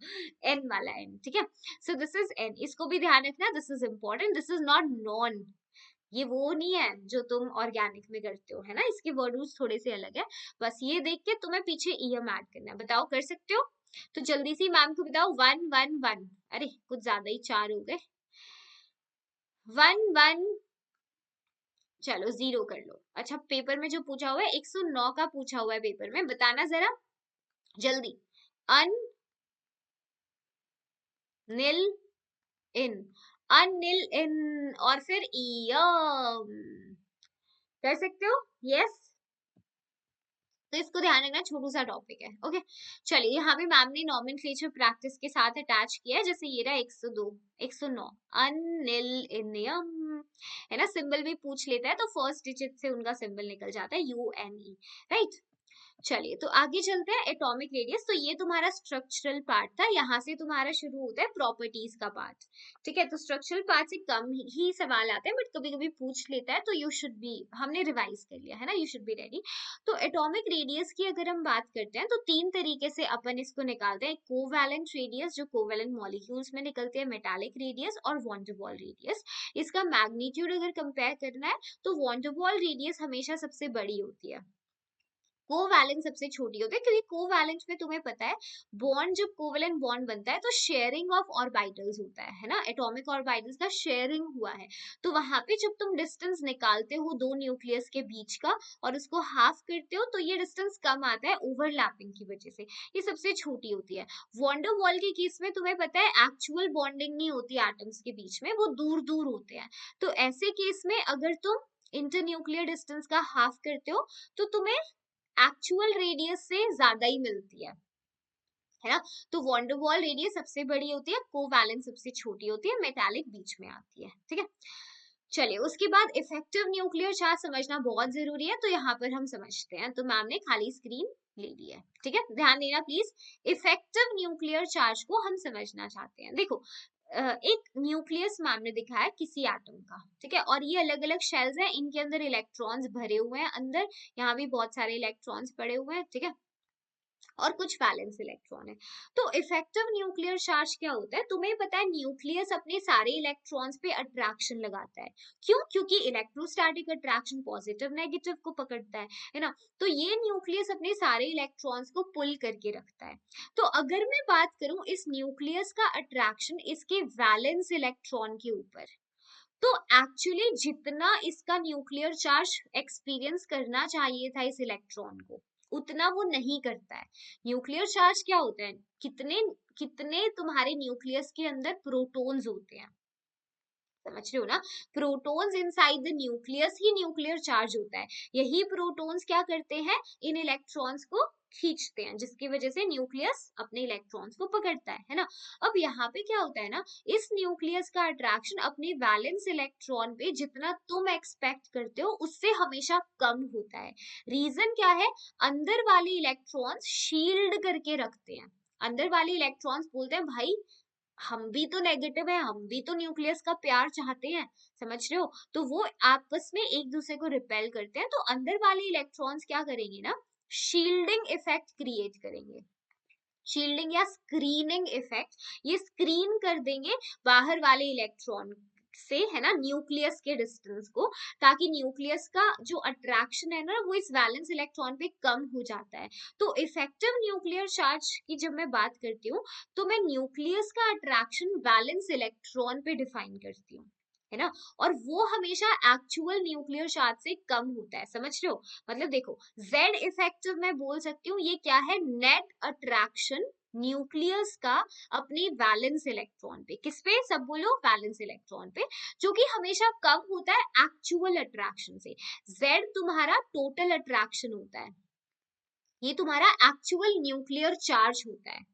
एन वाला एन, ठीक है। सो दिस इज एन, इसको भी ध्यान रखना, this is important, this is not non, ये वो नहीं है जो तुम ऑर्गेनिक में करते हो, है ना, इसके वर्ड यूज थोड़े से अलग है। बस ये देख के तुम्हें पीछे ईएम ऐड करना है, बताओ कर सकते हो? तो जल्दी से मैम को बताओ, 1 1 1, अरे कुछ ज्यादा ही 4 हो गए, 1 1, चलो 0 कर लो। अच्छा, पेपर में जो पूछा हुआ है 109 का पूछा हुआ है पेपर में, बताना जरा जल्दी। अन निल इन, अनिल इन, और फिर ईयम, कर सकते हो? यस, तो इसको ध्यान रखना, छोटू सा टॉपिक है, ओके। चलिए, यहाँ पे मैम ने नॉमेनक्लेचर प्रैक्टिस के साथ अटैच किया है, जैसे ये रहा 102 109, अनिल इनियम, है ना, सिंबल भी पूछ लेता है तो फर्स्ट डिजिट से उनका सिंबल निकल जाता है, UN E, राइट। चलिए तो आगे चलते हैं एटॉमिक रेडियस। तो ये तुम्हारा स्ट्रक्चरल पार्ट था, यहाँ से तुम्हारा शुरू होता है प्रॉपर्टीज का पार्ट। ठीक है, तो स्ट्रक्चरल पार्ट से कम ही सवाल आते हैं, बट कभी कभी पूछ लेता है, तो यू शुड बी, हमने रिवाइज कर लिया है ना, यू शुड बी रेडी। तो एटॉमिक रेडियस की अगर हम बात करते हैं तो तीन तरीके से अपन इसको निकालते हैं। कोवैलेंट रेडियस जो कोवैलेंट मॉलिक्यूल्स में निकलते हैं, मेटालिक रेडियस और वॉन डर वाल रेडियस। इसका मैग्नीट्यूड अगर कंपेयर करना है तो वॉन डर वाल रेडियस हमेशा सबसे बड़ी होती है, कोवैलेंट सबसे छोटी होती है, क्योंकि कोवैलेंट में तुम्हें पता है बॉन्ड, जब कोवैलेंट बॉन्ड बनता है तो शेयरिंग ऑफ ऑर्बिटल्स होता है ना, एटॉमिक ऑर्बिटल्स का शेयरिंग हुआ है। तो वहां पे जब तुम डिस्टेंस निकालते हो दो न्यूक्लियस के बीच का और उसको हाफ करते हो तो ये डिस्टेंस कम आता है ओवरलैपिंग की वजह से, ये सबसे छोटी होती है। वॉन डर वाल के केस में तुम्हें पता है एक्चुअल बॉन्डिंग नहीं होती एटम्स के बीच में, वो दूर दूर होते हैं। तो ऐसे केस में अगर तुम इंटरन्यूक्लियर डिस्टेंस का हाफ करते हो तो तुम्हें एक्चुअल रेडियस से ज्यादा ही मिलती है ना। तो वॉन डर वाल रेडियस सबसे बड़ी होती है, कोवैलेंट सबसे छोटी होती है, मेटालिक बीच में आती है। ठीक है, चलिए उसके बाद इफेक्टिव न्यूक्लियर चार्ज समझना बहुत जरूरी है, तो यहाँ पर हम समझते हैं। तो मैम ने खाली स्क्रीन ले ली है, ठीक है, ध्यान देना प्लीज। इफेक्टिव न्यूक्लियर चार्ज को हम समझना चाहते हैं। देखो एक न्यूक्लियस मैम ने दिखाया है किसी एटम का, ठीक है, और ये अलग अलग शेल्स हैं, इनके अंदर इलेक्ट्रॉन्स भरे हुए हैं अंदर, यहाँ भी बहुत सारे इलेक्ट्रॉन्स पड़े हुए हैं, ठीक है, और कुछ वैलेंस इलेक्ट्रॉन है। तो इफेक्टिव न्यूक्लियर चार्ज क्या होता है, तुम्हें पता है न्यूक्लियस अपने सारे इलेक्ट्रॉन्स पे अट्रैक्शन लगाता है। क्यों? क्योंकि इलेक्ट्रोस्टैटिक अट्रैक्शन पॉजिटिव नेगेटिव को पकड़ता है ना। तो ये न्यूक्लियस अपने सारे इलेक्ट्रॉन्स को पुल करके रखता है। तो अगर मैं बात करूं इस न्यूक्लियस का अट्रैक्शन इसके वैलेंस इलेक्ट्रॉन के ऊपर, तो एक्चुअली जितना इसका न्यूक्लियर चार्ज एक्सपीरियंस करना चाहिए था इस इलेक्ट्रॉन को, उतना वो नहीं करता है। न्यूक्लियर चार्ज क्या होता है, कितने कितने तुम्हारे न्यूक्लियस के अंदर प्रोटॉन्स होते हैं, समझ रहे हो ना। Protons inside the nucleus he nuclear charge होता है। यही प्रोटॉन्स क्या करते हैं, इन इलेक्ट्रॉन्स को खींचते हैं, जिसकी वजह से न्यूक्लियस अपने इलेक्ट्रॉन्स को पकड़ता है ना। अब यहाँ पे क्या होता है ना, इस न्यूक्लियस का अट्रैक्शन अपने वैलेंस इलेक्ट्रॉन पे जितना तुम एक्सपेक्ट करते हो उससे हमेशा कम होता है। रीजन क्या है, अंदर वाले इलेक्ट्रॉन्स शील्ड करके रखते हैं। अंदर वाले इलेक्ट्रॉन्स बोलते हैं भाई हम भी तो नेगेटिव है, हम भी तो न्यूक्लियस का प्यार चाहते हैं, समझ रहे हो। तो वो आपस में एक दूसरे को रिपेल करते हैं, तो अंदर वाले इलेक्ट्रॉन्स क्या करेंगे ना, शील्डिंग इफेक्ट क्रिएट करेंगे, शील्डिंग या स्क्रीनिंग इफेक्ट, ये स्क्रीन कर देंगे बाहर वाले इलेक्ट्रॉन से, है ना, न्यूक्लियस के डिस्टेंस को, ताकि न्यूक्लियस का जो अट्रैक्शन है ना वो इस वैलेंस इलेक्ट्रॉन पे कम हो जाता है। तो इफेक्टिव न्यूक्लियर चार्ज की जब मैं बात करती हूँ तो मैं न्यूक्लियस का अट्रैक्शन वैलेंस इलेक्ट्रॉन पे डिफाइन करती हूँ, है ना, और वो हमेशा एक्चुअल न्यूक्लियर चार्ज से कम होता है, समझ रहे हो। मतलब देखो Z इफेक्टिव मैं बोल सकती हूँ, ये क्या है, नेट अट्रैक्शन न्यूक्लियस का अपनी वैलेंस इलेक्ट्रॉन पे, किस पे, सब बोलो, वैलेंस इलेक्ट्रॉन पे, जो कि हमेशा कम होता है एक्चुअल अट्रैक्शन से। Z तुम्हारा टोटल अट्रैक्शन होता है, ये तुम्हारा एक्चुअल न्यूक्लियर चार्ज होता है।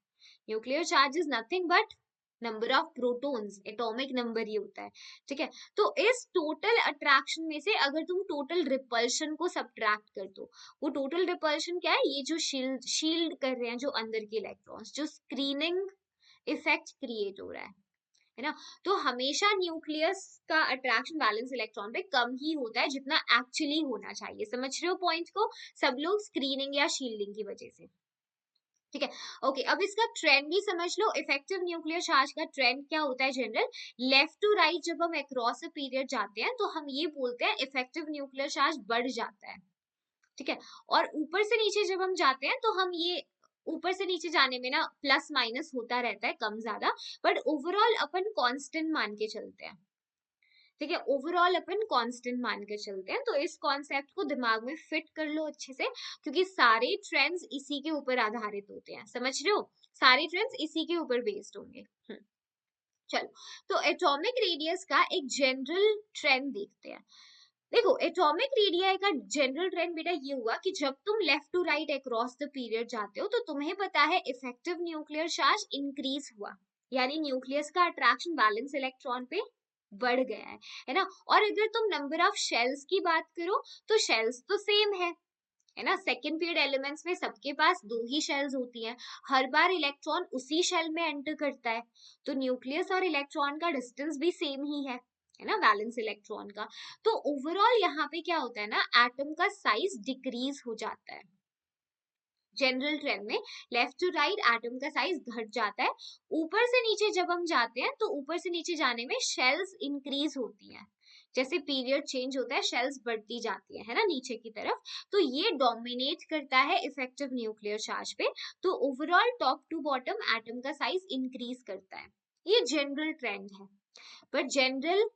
Nuclear charge is nothing but number of protons, atomic number ये होता है, ठीक है। तो इस टोटल अट्रैक्शन में से अगर तुम टोटल रिपल्शन को सब्ट्रैक्ट कर दो, वो टोटल रिपल्शन क्या है, ये जो शील्ड कर रहे हैं जो अंदर के इलेक्ट्रॉन्स, जो स्क्रीनिंग इफेक्ट क्रिएट हो रहा है ना। तो हमेशा न्यूक्लियस का अट्रैक्शन वैलेंस इलेक्ट्रॉन पे कम ही होता है जितना एक्चुअली होना चाहिए, समझ रहे हो पॉइंट को सब लोग, स्क्रीनिंग या शील्डिंग की वजह से, ठीक है। ओके, अब इसका ट्रेंड भी समझ लो। इफेक्टिव न्यूक्लियर चार्ज का ट्रेंड क्या होता है, जनरल लेफ्ट टू राइट जब हम अक्रॉस अ पीरियड जाते हैं तो हम ये बोलते हैं इफेक्टिव न्यूक्लियर चार्ज बढ़ जाता है, ठीक है। और ऊपर से नीचे जब हम जाते हैं तो हम ये ऊपर से नीचे जाने में ना प्लस माइनस होता रहता है, कम ज्यादा, बट ओवरऑल अपन कांस्टेंट मान के चलते हैं, ठीक है, ओवरऑल अपन कांस्टेंट मान के चलते हैं। तो इस कॉन्सेप्ट को दिमाग में फिट कर लो अच्छे से, क्योंकि सारे ट्रेंड्स इसी के ऊपर आधारित होते हैं, समझ रहे हो, सारे ट्रेंड्स इसी के ऊपर बेस्ड होंगे। चलो, तो एटॉमिक रेडियस का एक जनरल ट्रेंड देखते हैं। देखो एटॉमिक रेडियस का जनरल ट्रेंड बेटा ये हुआ कि जब तुम left to right across the period जाते हो तो तुम्हें पता है इफेक्टिव न्यूक्लियर चार्ज इंक्रीज हुआ, यानी न्यूक्लियस का अट्रैक्शन बैलेंस इलेक्ट्रॉन पे बढ़ गया है ना। और अगर तुम नंबर ऑफ शेल्स की बात करो तो शेल्स तो सेम है, है ना। सेकेंड पीरियड एलिमेंट्स में सबके पास 2 ही शेल्स होती हैं, हर बार इलेक्ट्रॉन उसी शेल में एंटर करता है, तो न्यूक्लियस और इलेक्ट्रॉन का डिस्टेंस भी सेम ही है ना, वैलेंस इलेक्ट्रॉन का। तो ओवरऑल यहाँ पे क्या होता है ना, एटम का साइज डिक्रीज हो जाता है। जनरल ट्रेंड में लेफ्ट टू राइट एटम का साइज घट जाता है, ऊपर से नीचे जब हम जाते हैं तो ऊपर से नीचे जाने में शेल्स इंक्रीज होती हैं, जैसे पीरियड चेंज होता है शेल्स बढ़ती जाती है ना नीचे की तरफ। तो ये डोमिनेट करता है इफेक्टिव न्यूक्लियर चार्ज पे, तो overall top to bottom atom का साइज इंक्रीज करता है, ये जनरल ट्रेंड है। पर जनरल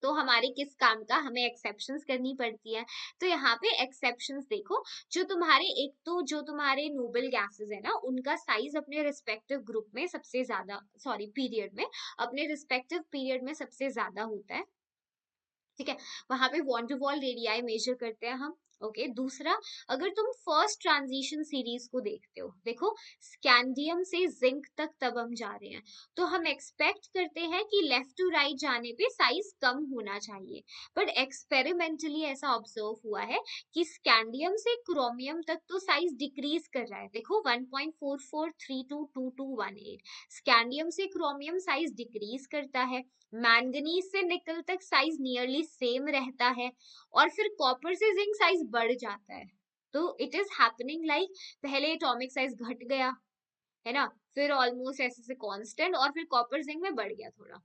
तो हमारे किस काम का, हमें एक्सेप्शंस करनी पड़ती है। तो यहाँ पे एक्सेप्शंस देखो, जो तुम्हारे एक तो जो तुम्हारे नोबल गैसेस है ना, उनका साइज अपने रिस्पेक्टिव ग्रुप में सबसे ज्यादा, सॉरी पीरियड में, अपने रिस्पेक्टिव पीरियड में सबसे ज्यादा होता है, ठीक है। वहां पे van der Waals radii measure करते हैं हम। ओके दूसरा, अगर तुम फर्स्ट ट्रांजिशन सीरीज को देखते हो, देखो स्कैंडियम से जिंक तक तब हम जा रहे हैं, तो हम एक्सपेक्ट करते हैं कि लेफ्ट टू राइट जाने पे साइज कम होना चाहिए, बट एक्सपेरिमेंटली ऐसा ऑब्जर्व हुआ है कि स्कैंडियम से क्रोमियम तक तो साइज डिक्रीज कर रहा है। देखो 1.44322218, स्कैंडियम से क्रोमियम साइज डिक्रीज करता है, मैंगनीज से निकल तक साइज नियरली सेम रहता है, और फिर कॉपर से जिंक साइज बढ़ जाता है। तो इट इज हैपनिंग लाइक, पहले एटॉमिक साइज घट गया है ना, फिर ऑलमोस्ट ऐसे से कांस्टेंट, और फिर कॉपर जिंक में बढ़ गया थोड़ा,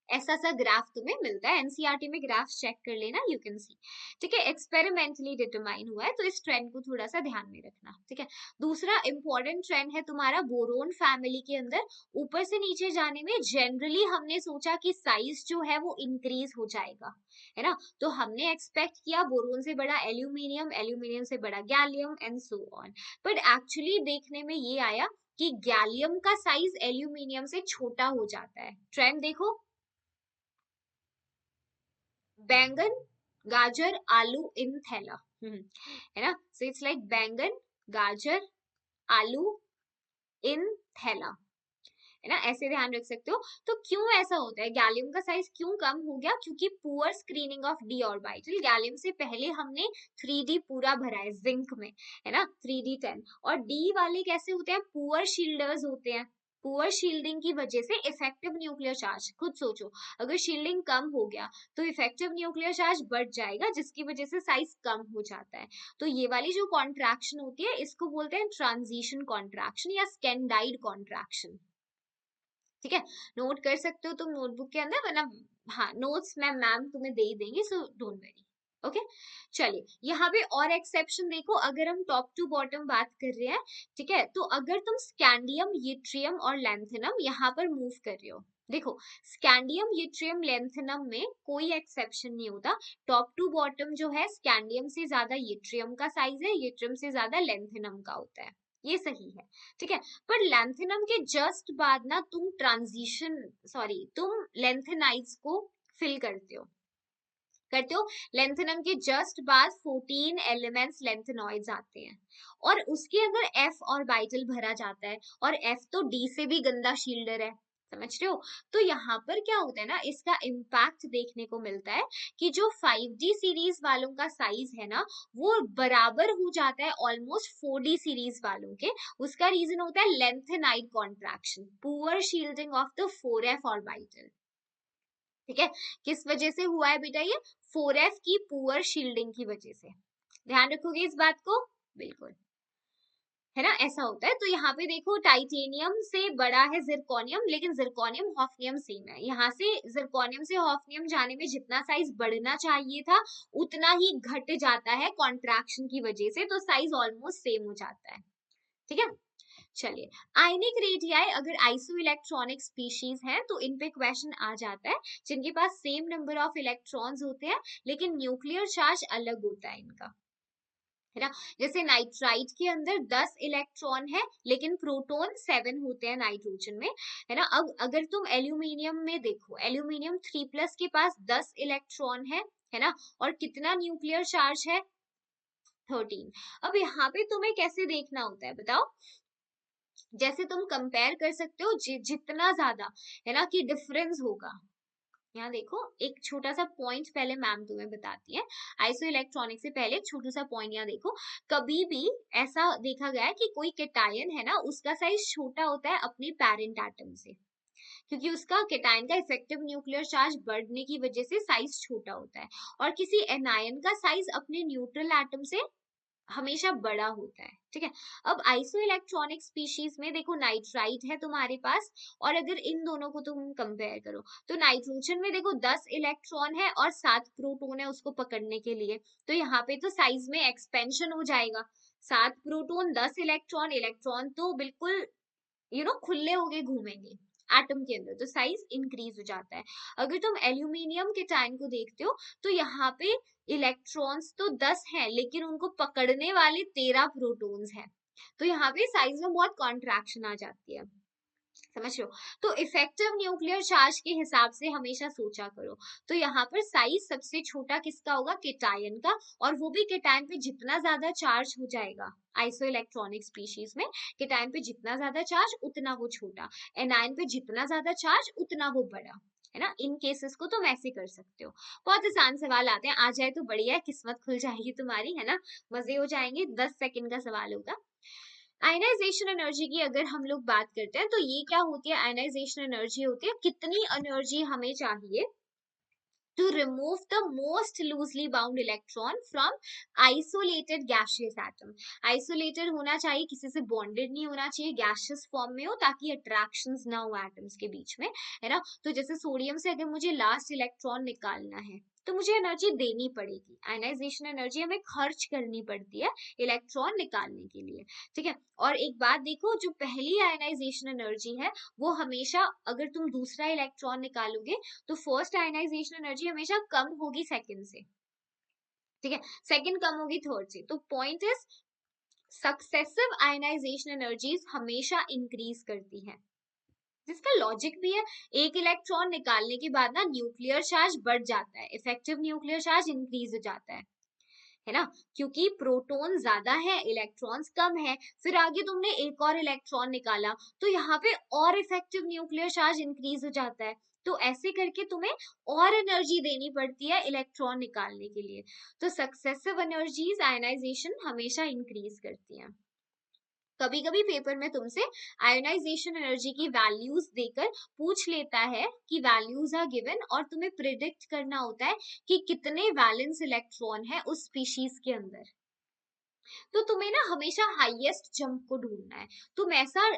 ऐसा सा ग्राफ तुम्हें मिलता है, एनसीईआरटी में ग्राफ चेक कर लेना, यू कैन सी, ठीक है। एक्सपेरिमेंटली डिटरमाइन हुआ है, तो इस ट्रेंड को थोड़ा सा ध्यान में रखना, ठीक है। दूसरा इंपॉर्टेंट ट्रेंड है तुम्हारा बोरोन फैमिली के अंदर, ऊपर से नीचे जाने में जनरली हमने सोचा कि साइज जो है वो इंक्रीज हो जाएगा, है ना। तो हमने एक्सपेक्ट किया बोरोन से बड़ा एल्यूमिनियम, एल्यूमिनियम से बड़ा gallium and so on, but actually देखने में ये आया कि गैलियम का साइज एल्यूमिनियम से छोटा हो जाता है। ट्रेंड देखो, बैंगन, गाजर, आलू इन थैला, है ना। सो इट्स लाइक बैंगन, गाजर, आलू इन थैला, है ना, ऐसे ध्यान रख सकते हो। तो क्यों ऐसा होता है, गैलियम का साइज क्यों कम हो गया, क्योंकि poor screening of D orbital, gallium से पहले हमने 3D पूरा भरा है जिंक में, है ना, 3D10, और डी वाले कैसे होते हैं, पुअर शील्डर्स होते हैं। पुअर शील्डिंग की वजह से इफेक्टिव न्यूक्लियर चार्ज, खुद सोचो, अगर शील्डिंग कम हो गया तो इफेक्टिव न्यूक्लियर चार्ज बढ़ जाएगा, जिसकी वजह से साइज कम हो जाता है। तो ये वाली जो कॉन्ट्रैक्शन होती है इसको बोलते हैं ट्रांजिशन कॉन्ट्रैक्शन या स्कैंडाइड कॉन्ट्रैक्शन, ठीक है। नोट कर सकते हो तुम नोटबुक के अंदर, वरना हाँ नोट्स मैम तुम्हें दे ही देंगे, सो डोंट वरी। ओके चलिए, यहाँ पे और एक्सेप्शन देखो, अगर हम टॉप टू बॉटम बात कर रहे हैं, ठीक है, तो अगर तुम स्कैंडियम, यट्रियम और लैंथेनम यहाँ पर मूव कर रहे हो, देखो स्कैंडियम, यट्रियम, लैंथेनम में कोई एक्सेप्शन नहीं होता, टॉप टू बॉटम जो है स्कैंडियम से ज्यादा यट्रियम का साइज है, यट्रियम से ज्यादा लैंथेनम का होता है, ये सही है, ठीक है। पर लैंथेनम के जस्ट बाद ना तुम ट्रांजिशन, सॉरी तुम लेंथेनाइड्स को फिल करते हो, लेंथेनम के जस्ट बाद 14 एलिमेंट्स लेंथेनॉइड्स आते हैं, और उसके अंदर एफ ऑर्बिटल भरा जाता है, और एफ तो डी से भी गंदा शील्डर है, समझ रहे हो। तो यहाँ पर क्या होता है ना, इसका इम्पैक्ट देखने को मिलता है कि जो 5D सीरीज वालों का साइज है ना, वो बराबर हो जाता है ऑलमोस्ट 4D सीरीज वालों के। उसका रीजन होता है lanthanide contraction, poor shielding of the 4f orbital, ठीक है। किस वजह से हुआ है बेटा ये, 4f की पुअर शील्डिंग की वजह से, ध्यान रखोगे इस बात को, बिल्कुल, है ना, ऐसा होता है। तो यहाँ पे देखो टाइटेनियम से बड़ा है जिरकोनियम, लेकिन जिरकोनियम हॉफनियम सेम है, यहाँ से जिरकोनियम से हॉफनियम जाने में जितना साइज बढ़ना चाहिए था उतना ही घट जाता है कॉन्ट्रैक्शन की वजह से, तो साइज ऑलमोस्ट सेम हो जाता है, ठीक है। चलिए, आयनिक रेडियाई अगर आइसो इलेक्ट्रॉनिक स्पीशीज हैं तो इन पे क्वेश्चन आ जाता है, जिनके पास सेम नंबर ऑफ इलेक्ट्रॉन्स होते हैं लेकिन न्यूक्लियर चार्ज अलग होता है इनका, है ना। जैसे नाइट्राइट के अंदर 10 इलेक्ट्रॉन है लेकिन प्रोटॉन 7 होते हैं नाइट्रोजन में, है ना। अब अगर तुम एल्यूमिनियम में देखो, एल्यूमिनियम 3+ के पास 10 इलेक्ट्रॉन है ना, और कितना न्यूक्लियर चार्ज है, 13। अब यहाँ पे तुम्हें कैसे देखना होता है बताओ, जैसे तुम कंपेयर कर सकते हो जितना ज्यादा, है ना, कि डिफरेंस होगा, यहाँ देखो एक छोटा सा पॉइंट पहले मैम तुम्हें बताती है, आइसो इलेक्ट्रॉनिक से पहले एक छोटा सा पॉइंट यहाँ देखो। कभी भी ऐसा देखा गया है कि कोई केटायन है ना, उसका साइज छोटा होता है अपने पेरेंट एटम से, क्योंकि उसका केटायन का इफेक्टिव न्यूक्लियर चार्ज बढ़ने की वजह से साइज छोटा होता है। और किसी एनायन का साइज अपने न्यूट्रल एटम से हमेशा बड़ा होता है, ठीक है। अब आइसो इलेक्ट्रॉनिक स्पीशीज में देखो नाइट्राइट है तुम्हारे पास, और अगर इन दोनों को तुम कंपेयर करो तो नाइट्रोजन में देखो 10 इलेक्ट्रॉन है और 7 प्रोटॉन है उसको पकड़ने के लिए, तो यहाँ पे तो साइज में एक्सपेंशन हो जाएगा। 7 प्रोटॉन 10 इलेक्ट्रॉन, इलेक्ट्रॉन तो बिल्कुल खुले होके घूमेंगे एटम के अंदर, तो साइज इंक्रीज हो जाता है। अगर तुम एल्यूमिनियम के टाइम को देखते हो तो यहाँ पे इलेक्ट्रॉन्स तो 10 हैं लेकिन उनको पकड़ने वाले 13 प्रोटॉन्स हैं, तो यहाँ पे साइज में बहुत कॉन्ट्रैक्शन आ जाती है, समझ लो। तो इफेक्टिव न्यूक्लियर चार्ज के हिसाब से हमेशा सोचा करो। तो यहाँ पर साइज सबसे छोटा किसका होगा, केटायन का, और वो भी केटायन पे जितना ज्यादा चार्ज हो जाएगा आइसो इलेक्ट्रॉनिक स्पीशीज में, केटायन पे जितना ज्यादा चार्ज उतना वो छोटा, एनायन पे जितना ज्यादा चार्ज उतना वो बड़ा, है ना। इन केसेस को तुम ऐसे कर सकते हो। बहुत आसान सवाल आते हैं, आ जाए तो बढ़िया है, किस्मत खुल जाएगी तुम्हारी, है ना, मजे हो जाएंगे। 10 सेकंड का सवाल होगा। आयनाइजेशन एनर्जी की अगर हम लोग बात करते हैं तो ये क्या होती है, आयनाइजेशन एनर्जी होती है कितनी एनर्जी हमें चाहिए to remove the most loosely bound electron from isolated gaseous atom। isolated होना चाहिए, किसी से bonded नहीं होना चाहिए, gaseous form में हो ताकि attractions ना हो atoms के बीच में, है ना। तो जैसे सोडियम से अगर मुझे लास्ट इलेक्ट्रॉन निकालना है तो मुझे एनर्जी देनी पड़ेगी, आयनाइजेशन एनर्जी हमें खर्च करनी पड़ती है इलेक्ट्रॉन निकालने के लिए, ठीक है। और एक बात देखो, जो पहली आयनाइजेशन एनर्जी है वो हमेशा, अगर तुम दूसरा इलेक्ट्रॉन निकालोगे तो फर्स्ट आयनाइजेशन एनर्जी हमेशा कम होगी सेकंड से, ठीक है, सेकंड कम होगी थर्ड से। तो point is successive ionization energies हमेशा इंक्रीज करती है, जिसका लॉजिक भी है। एक इलेक्ट्रॉन निकालने के बाद ना न्यूक्लियर चार्ज बढ़ जाता है, इफेक्टिव न्यूक्लियर चार्ज इंक्रीज हो जाता है ना, क्योंकि प्रोटॉन ज्यादा है इलेक्ट्रॉन्स कम है। फिर आगे तुमने एक और इलेक्ट्रॉन निकाला तो यहाँ पे और इफेक्टिव न्यूक्लियर चार्ज इंक्रीज हो जाता है, तो ऐसे करके तुम्हें और एनर्जी देनी पड़ती है इलेक्ट्रॉन निकालने के लिए। तो सक्सेसिव एनर्जीज आयनाइजेशन हमेशा इंक्रीज करती हैं। कभी कभी पेपर में तुमसे आयोनाइजेशन एनर्जी की वैल्यूज देकर पूछ लेता है कि वैल्यूज आर गिवन, और तुम्हें प्रिडिक्ट करना होता है कि कितने वैलेंस इलेक्ट्रॉन है उस स्पीशीज के अंदर। तो तुम्हें ना हमेशा हाईएस्ट जंप को ढूंढना है। तुम ऐसा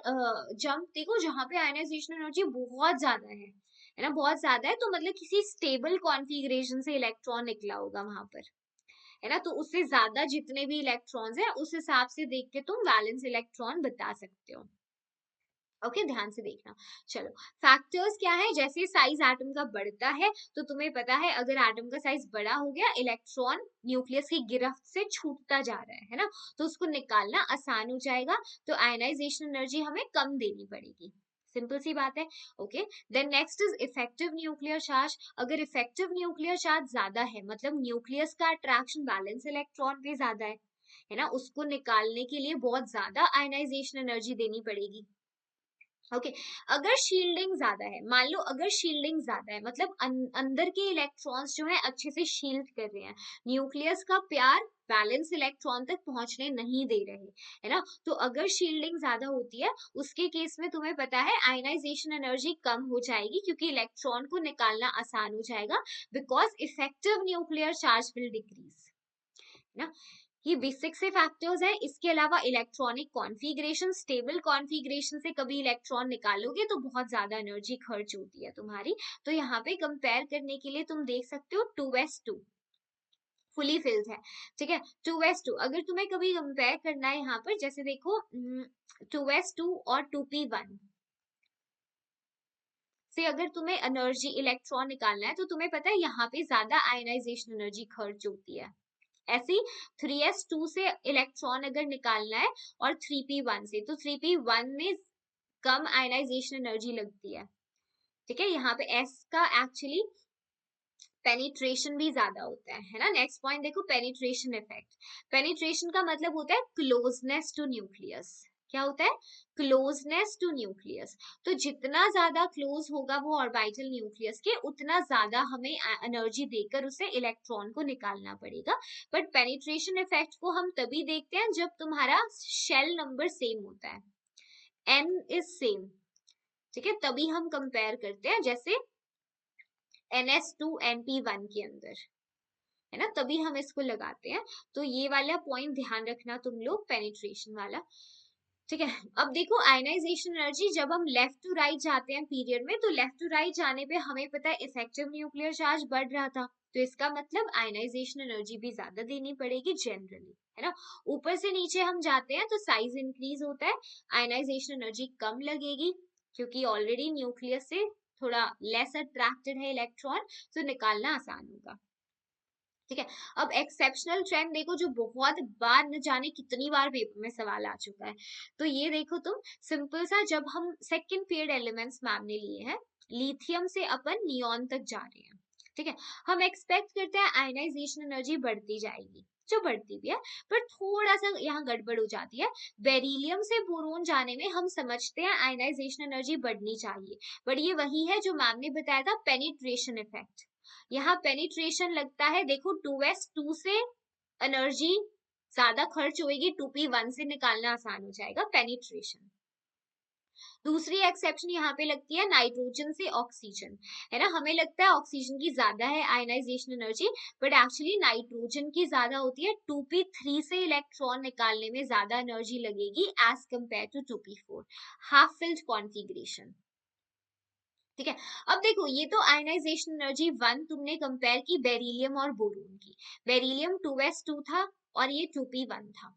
जंप देखो जहां पे आयनाइजेशन एनर्जी बहुत ज्यादा है ना, बहुत ज्यादा है, तो मतलब किसी स्टेबल कॉन्फ़िगरेशन से इलेक्ट्रॉन निकला होगा वहां पर, है ना। तो उससे ज्यादा जितने भी इलेक्ट्रॉन्स हैं उस हिसाब से देख के तुम वैलेंस इलेक्ट्रॉन बता सकते हो। ओके, ध्यान से देखना। चलो, फैक्टर्स क्या है, जैसे साइज एटम का बढ़ता है तो तुम्हें पता है अगर एटम का साइज बड़ा हो गया, इलेक्ट्रॉन न्यूक्लियस की गिरफ्त से छूटता जा रहा है ना, तो उसको निकालना आसान हो जाएगा, तो आयनाइजेशन एनर्जी हमें कम देनी पड़ेगी, सिंपल सी बात है। Okay, then next is effective nuclear charge. अगर इफेक्टिव न्यूक्लियर चार्ज ज्यादा है, मतलब न्यूक्लियस का अट्रैक्शन बैलेंस इलेक्ट्रॉन पे ज्यादा है ना, उसको निकालने के लिए बहुत ज्यादा आयनाइजेशन एनर्जी देनी पड़ेगी। ओके, अगर शील्डिंग ज्यादा है, मान लो अगर शील्डिंग ज्यादा है मतलब अंदर के इलेक्ट्रॉन्स जो है अच्छे से शील्ड कर रहे हैं, न्यूक्लियस का प्यार बैलेंस इलेक्ट्रॉन तक पहुंचने नहीं दे रहे, है ना, तो अगर शील्डिंग ज्यादा होती है उसके केस में तुम्हें पता है आयनाइजेशन एनर्जी कम हो जाएगी, क्योंकि इलेक्ट्रॉन को निकालना आसान हो जाएगा, because effective nuclear charge will decrease, है ना। ये बेसिक से फैक्टर्स है। इसके अलावा इलेक्ट्रॉनिक कॉन्फ़िगरेशन, स्टेबल कॉन्फ़िगरेशन से कभी इलेक्ट्रॉन निकालोगे तो बहुत ज्यादा एनर्जी खर्च होती है तुम्हारी, तो यहाँ पे कंपेयर करने के लिए तुम देख सकते हो 2s2 फुली फिल्ड है, ठीक है, 2s2 अगर तुम्हें कभी कंपेयर करना है यहाँ पर, जैसे देखो 2s2 और 2p1 से अगर तुम्हें एनर्जी इलेक्ट्रॉन निकालना है तो तुम्हें पता है यहाँ पे ज्यादा आयनाइजेशन एनर्जी खर्च होती है। ऐसी 3s2 से इलेक्ट्रॉन अगर निकालना है और 3p1 से, तो 3p1 में कम आयनाइजेशन एनर्जी लगती है यहाँ पे s का एक्चुअली पेनिट्रेशन भी ज्यादा होता है ना। नेक्स्ट पॉइंट देखो, पेनिट्रेशन इफेक्ट। पेनिट्रेशन का मतलब होता है क्लोजनेस टू न्यूक्लियस, क्या होता है, क्लोजनेस टू न्यूक्लियस। तो जितना ज्यादा क्लोज होगा वो ऑर्बिटल न्यूक्लियस के, उतना ज्यादा हमें एनर्जी देकर उसे इलेक्ट्रॉन को निकालना पड़ेगा। बट पेनिट्रेशन इफेक्ट को हम तभी देखते हैं जब तुम्हारा शेल नंबर सेम होता है, n इज सेम, ठीक है, तभी हम कंपेयर करते हैं, जैसे NS2 NP1 के अंदर, है ना, तभी हम इसको लगाते हैं। तो ये वाला पॉइंट ध्यान रखना तुम लोग, पेनिट्रेशन वाला, ठीक है। अब देखो आयनाइजेशन एनर्जी, जब हम लेफ्ट टू राइट जाते हैं पीरियड में, तो लेफ्ट टू राइट जाने पे हमें पता है इफेक्टिव न्यूक्लियर चार्ज बढ़ रहा था, तो इसका मतलब आयनाइजेशन एनर्जी भी ज्यादा देनी पड़ेगी जनरली, है ना। ऊपर से नीचे हम जाते हैं तो साइज इंक्रीज होता है, आयनाइजेशन एनर्जी कम लगेगी, क्योंकि ऑलरेडी न्यूक्लियस से थोड़ा लेस अट्रैक्टेड है इलेक्ट्रॉन, तो निकालना आसान होगा, ठीक है। अब एक्सेप्शनल ट्रेंड देखो, जो बहुत बार, न जाने कितनी बार पेपर में सवाल आ चुका है, तो ये देखो तुम, सिंपल सा, जब हम सेकंड पीरियड एलिमेंट्स मैम ने लिए हैं, लिथियम से अपन नियॉन तक जा रहे हैं, ठीक है, हम एक्सपेक्ट करते हैं आयनाइजेशन एनर्जी बढ़ती जाएगी, जो बढ़ती भी है, पर थोड़ा सा यहाँ गड़बड़ हो जाती है। बेरिलियम से बोरोन जाने में हम समझते हैं आयनाइजेशन एनर्जी बढ़नी चाहिए, बट ये वही है जो मैम ने बताया था, पेनिट्रेशन इफेक्ट। यहाँ पेनिट्रेशन लगता है, देखो 2s2 से एनर्जी ज्यादा खर्च होगी, 2p1 से निकालना आसान हो जाएगा, पेनिट्रेशन। दूसरी एक्सेप्शन यहाँ पे लगती है नाइट्रोजन से ऑक्सीजन, है ना, हमें लगता है ऑक्सीजन की ज्यादा है ionization energy, but actually nitrogen की ज्यादा होती है, 2p3 से इलेक्ट्रॉन निकालने में ज्यादा एनर्जी लगेगी as compare to 2p4, half filled configuration, ठीक है। अब देखो, ये तो आयनाइजेशन एनर्जी 1 तुमने कंपेयर की बेरिलियम और बोरोन की, बेरिलियम 2s2 था और ये 2p1 था,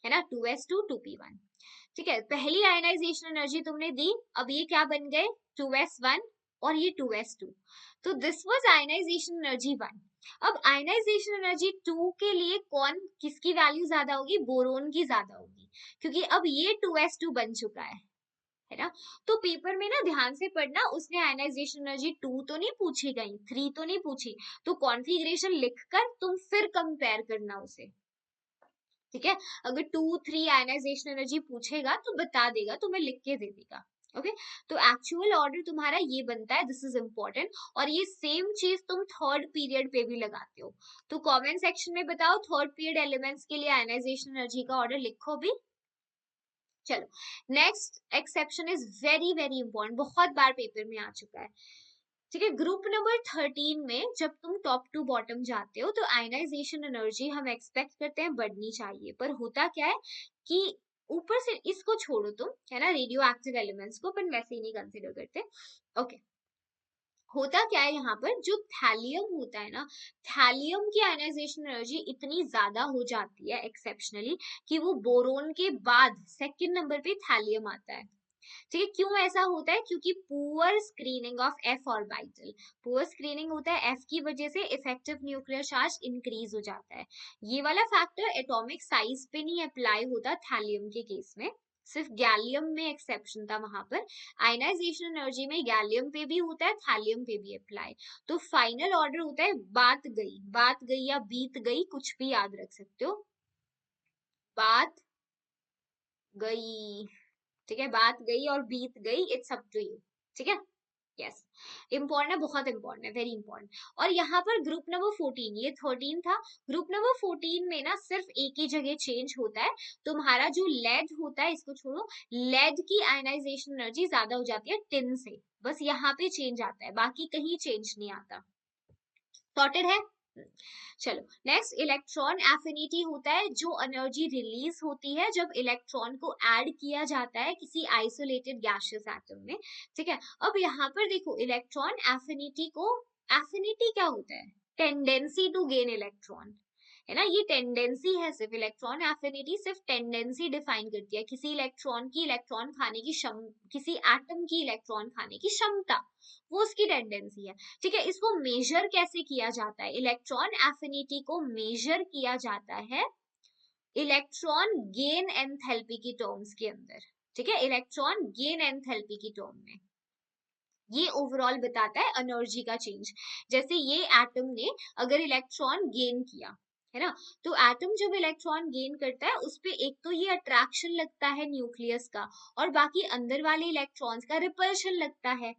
है ना, 2s2 2p1, ठीक है। पहली आयनाइजेशन एनर्जी तुमने दी, अब ये क्या बन गए, 2s1 और ये 2s2, तो दिस वाज आयनाइजेशन एनर्जी 1। अब आयनाइजेशन एनर्जी 2 के लिए कौन, किसकी वैल्यू ज्यादा होगी, बोरोन की ज्यादा होगी, क्योंकि अब ये 2s2 बन चुका है ना। तो पेपर में ना ध्यान से पढ़ना, उसने आयनाइजेशन एनर्जी 2 तो नहीं पूछी गई, 3 तो नहीं पूछी, तो कॉन्फ़िगरेशन लिखकर तुम फिर कंपेयर करना उसे, ठीक है। अगर 2 3 आयनाइजेशन एनर्जी पूछेगा तो बता देगा, तुम्हें लिख के दे देगा, ओके। तो एक्चुअल ऑर्डर तुम्हारा ये बनता है, दिस इज इंपॉर्टेंट, और ये सेम चीज तुम थर्ड पीरियड पे भी लगाते हो, तो कमेंट सेक्शन में बताओ थर्ड पीरियड एलिमेंट्स के लिए आयनाइजेशन एनर्जी का ऑर्डर लिखो भी। चलो, next exception is very very important, बहुत बार पेपर में आ चुका है, ठीक है। ग्रुप नंबर 13 में जब तुम टॉप टू बॉटम जाते हो, तो आयनाइजेशन एनर्जी हम एक्सपेक्ट करते हैं बढ़नी चाहिए, पर होता क्या है कि ऊपर से, इसको छोड़ो तुम, है ना, रेडियो एक्टिव एलिमेंट्स को अपन वैसे ही नहीं कंसिडर करते, ओके। होता क्या है यहाँ पर, जो थैलियम होता है ना, थैलियम की आयनाइजेशन एनर्जी इतनी ज्यादा हो जाती है एक्सेप्शनली, कि वो बोरोन के बाद सेकंड नंबर पे थैलियम आता है, ठीक है। क्यों ऐसा होता है, क्योंकि poor screening of F orbital, poor screening होता है एफ की वजह से, इफेक्टिव न्यूक्लियर चार्ज इंक्रीज हो जाता है। ये वाला फैक्टर एटॉमिक साइज पे नहीं अप्लाई होता थैलियम के केस में, सिर्फ गैलियम में एक्सेप्शन था, वहां पर आयनाइजेशन एनर्जी में गैलियम पे भी होता है, थैलियम पे भी अप्लाई। तो फाइनल ऑर्डर होता है बात गई या बीत गई, कुछ भी याद रख सकते हो, बात गई, ठीक है, बात गई और बीत गई, इट्स अप टू यू, ठीक है, यस। इंपॉर्टेंट है, बहुत इंपॉर्टेंट है, वेरी इंपॉर्टेंट। और यहाँ पर ग्रुप नंबर 14, ये 13 था, ग्रुप नंबर 14 में ना सिर्फ एक ही जगह चेंज होता है, तुम्हारा जो लेड होता है, इसको छोड़ो, लेड की आयनाइजेशन एनर्जी ज्यादा हो जाती है टिन से, बस यहाँ पे चेंज आता है, बाकी कहीं चेंज नहीं आता, सॉर्टेड है। चलो, नेक्स्ट इलेक्ट्रॉन एफिनिटी होता है, जो एनर्जी रिलीज होती है जब इलेक्ट्रॉन को ऐड किया जाता है किसी आइसोलेटेड गैसियस एटम में, ठीक है। अब यहाँ पर देखो, इलेक्ट्रॉन एफिनिटी को, एफिनिटी क्या होता है, टेंडेंसी टू गेन इलेक्ट्रॉन, है ना, ये टेंडेंसी है, सिर्फ इलेक्ट्रॉन एफिनिटी सिर्फ टेंडेंसी डिफाइन करती है, किसी इलेक्ट्रॉन की इलेक्ट्रॉन खाने की किसी एटम की इलेक्ट्रॉन खाने की क्षमता, वो उसकी टेंडेंसी है, ठीक है। इसको मेजर कैसे किया जाता है, इलेक्ट्रॉन एफिनिटी को मेजर किया जाता है इलेक्ट्रॉन गेन एंथैल्पी की टर्म्स के अंदर, ठीक है, इलेक्ट्रॉन गेन एंथैल्पी की टर्म में, ये ओवरऑल बताता है एनर्जी का चेंज। जैसे ये एटम ने अगर इलेक्ट्रॉन गेन किया, है ना। तो एटम जब इलेक्ट्रॉन गेन करता है उस पे एक तो ये अट्रैक्शन लगता है न्यूक्लियस का, और बाकी अंदर वाले इलेक्ट्रॉन्स का रिपल्शन लगता है।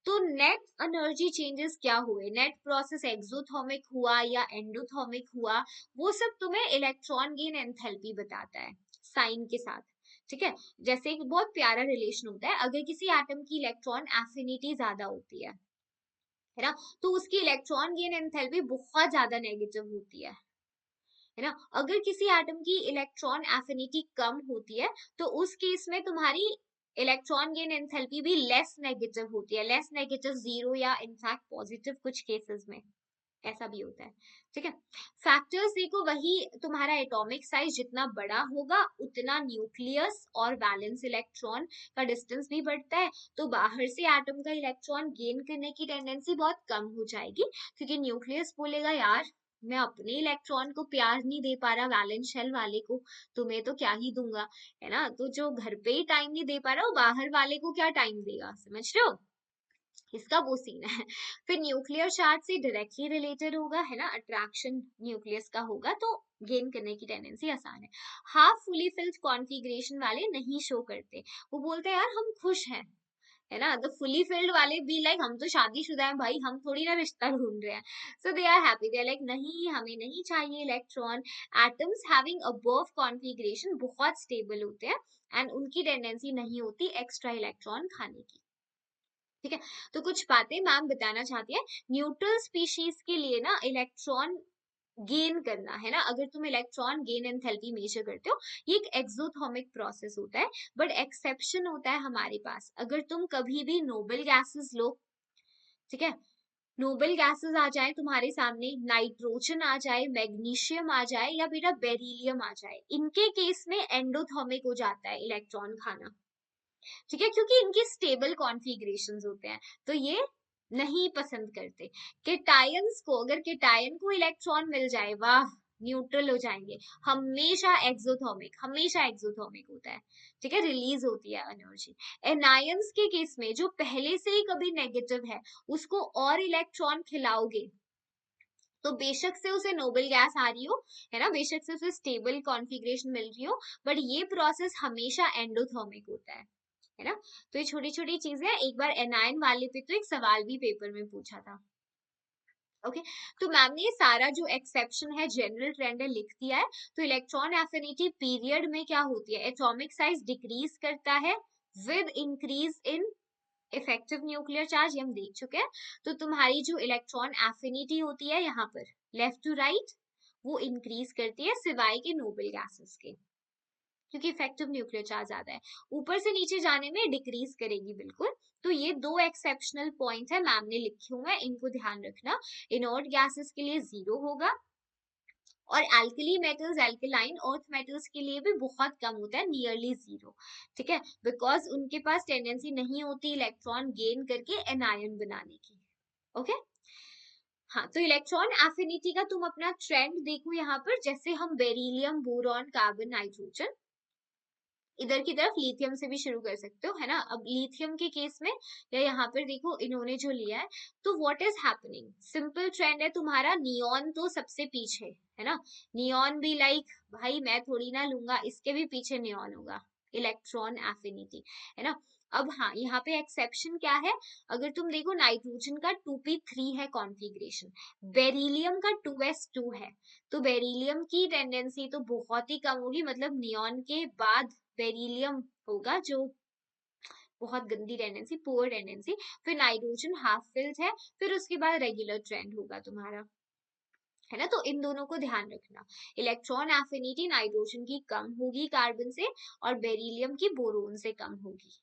तो नेट एनर्जी चेंजेस क्या हुए, नेट प्रोसेस एक्सोथर्मिक हुआ या एंडोथर्मिक हुआ, वो सब तुम्हें इलेक्ट्रॉन गेन एंथैल्पी बताता है साइन के साथ। ठीक है, जैसे एक बहुत प्यारा रिलेशन होता है, अगर किसी एटम की इलेक्ट्रॉन एफिनिटी ज्यादा होती है ना, तो उसकी इलेक्ट्रॉन गेन एंथैल्पी बहुत ज्यादा नेगेटिव होती है ना। अगर किसी एटम की इलेक्ट्रॉन एफिनिटी कम होती है तो उस केस में तुम्हारी इलेक्ट्रॉन गेन एंथैल्पी भी लेस नेगेटिव होती है, लेस नेगेटिव, जीरो या इनफैक्ट पॉजिटिव कुछ केसेस में ऐसा भी होता है। ठीक है, फैक्टर्स देखो वही, तुम्हारा एटॉमिक साइज जितना बड़ा होगा उतना न्यूक्लियस और वैलेंस इलेक्ट्रॉन का डिस्टेंस भी बढ़ता है, तो बाहर से एटम का इलेक्ट्रॉन गेन करने की टेंडेंसी बहुत कम हो जाएगी, क्योंकि न्यूक्लियस बोलेगा यार मैं अपने इलेक्ट्रॉन को प्यार नहीं दे पा रहा वैलेंस शेल वाले को, तुम्हें तो क्या ही दूंगा, है ना। तो जो घर पे ही टाइम नहीं दे पा रहा वो बाहर वाले को क्या टाइम देगा, समझ रहे हो, इसका वो सीन है। फिर न्यूक्लियर चार्ज से डायरेक्टली रिलेटेड होगा, है ना, अट्रैक्शन न्यूक्लियस का होगा तो गेन करने की टेंडेंसी आसान है। हाफ फुली फिल्ड कॉन्फ़िगरेशन वाले नहीं शो करते, वो बोलते हैं यार हम खुश हैं, है ना। तो फुली फिल्ड वाले बी लाइक हम तो शादीशुदा हैं भाई, हम थोड़ी ना रिश्ता ढूंढ रहे हैं। So they are happy, they are like नहीं हमें नहीं चाहिए electron. Atoms having above configuration बहुत स्टेबल होते हैं एंड उनकी टेंडेंसी नहीं होती एक्स्ट्रा इलेक्ट्रॉन खाने की। ठीक है, तो कुछ बातें मैम बताना चाहती है। न्यूट्रल स्पीशीज के लिए ना इलेक्ट्रॉन गेन करना, है ना, अगर तुम इलेक्ट्रॉन गेन एंथैल्पी मेजर करते हो, ये एक एक्सोथर्मिक प्रोसेस होता है, बट एक्सेप्शन होता है हमारे पास। अगर तुम कभी भी नोबल गैसेस लो, ठीक है, नोबल गैसेस आ जाए तुम्हारे सामने, नाइट्रोजन आ जाए, मैग्नीशियम आ जाए या बेटा बेरिलियम आ जाए, इनके केस में एंडोथर्मिक हो जाता है इलेक्ट्रॉन खाना। ठीक है, क्योंकि इनके स्टेबल कॉन्फ़िगरेशंस होते हैं तो ये नहीं पसंद करते। केटायंस को, अगर केटायन को इलेक्ट्रॉन मिल जाए वाह, न्यूट्रल हो जाएंगे, हमेशा एक्सोथर्मिक, हमेशा एक्सोथर्मिक होता है। ठीक है, रिलीज होती है एनर्जी। एनायंस के केस में जो पहले से ही कभी नेगेटिव है उसको और इलेक्ट्रॉन खिलाओगे तो बेशक से उसे नोबल गैस आ रही हो, है ना, बेशक से उसे स्टेबल कॉन्फ़िगरेशन मिल रही हो, बट ये प्रोसेस हमेशा एंडोथर्मिक होता है ना। तो ये छोटी छोटी चीजें, एक बार एनायन वाले पे तो एक सवाल भी पेपर में पूछा था। ओके, तो मैम ने ये सारा जो एक्सेप्शन है जनरल ट्रेंड है लिख दिया है। तो इलेक्ट्रॉन एफिनिटी पीरियड में क्या होती है, एटॉमिक साइज डिक्रीज करता है with increase in effective nuclear charge, ये हम देख चुके हैं। तो तुम्हारी जो इलेक्ट्रॉन एफिनिटी होती है यहाँ पर लेफ्ट टू राइट, वो इंक्रीज करती है सिवाय के नोबल गैसेस के, क्योंकि इफेक्टिव न्यूक्लियर चार्ज ज्यादा है। ऊपर से नीचे जाने में डिक्रीज करेगी बिल्कुल। तो ये दो एक्सेप्शनल पॉइंट है मैम ने लिखे हुए हैं, इनको ध्यान रखना। इनर्ट गैसेस के लिए 0 होगा, और alkali metals, alkaline earth metals के लिए भी बहुत कम होता है, नियरली 0। ठीक है, बिकॉज उनके पास टेंडेंसी नहीं होती इलेक्ट्रॉन गेन करके एनायन बनाने की। ओके, हाँ, तो इलेक्ट्रॉन एफिनिटी का तुम अपना ट्रेंड देखो यहाँ पर, जैसे हम बेरिलियम, बोरॉन, कार्बन, नाइट्रोजन, इधर की तरफ लिथियम से भी शुरू कर सकते हो, है ना। अब लिथियम के केस में या यहाँ पर देखो इन्होंने जो लिया है, तो what is happening, simple trend है तुम्हारा, नियॉन तो सबसे पीछे, है ना। नियॉन भी लाइक भाई मैं थोड़ी ना लूंगा, इसके भी पीछे नियॉन होगा, इलेक्ट्रॉन एफिनिटी, है ना। अब हाँ, यहाँ पे एक्सेप्शन क्या है, अगर तुम देखो नाइट्रोजन का 2p3 है कॉन्फ़िगरेशन, बेरिलियम का 2s2 है, तो बेरिलियम की टेंडेंसी तो बहुत ही कम होगी, मतलब नियॉन के बाद बेरिलियम होगा जो बहुत गंदी टेंडेंसी, पुअर टेंडेंसी। फिर नाइट्रोजन हाफ फिल्ड है, फिर उसके बाद रेगुलर ट्रेंड होगा तुम्हारा, है ना। तो इन दोनों को ध्यान रखना, इलेक्ट्रॉन एफिनिटी नाइट्रोजन की कम होगी कार्बन से, और बेरिलियम की बोरोन से कम होगी।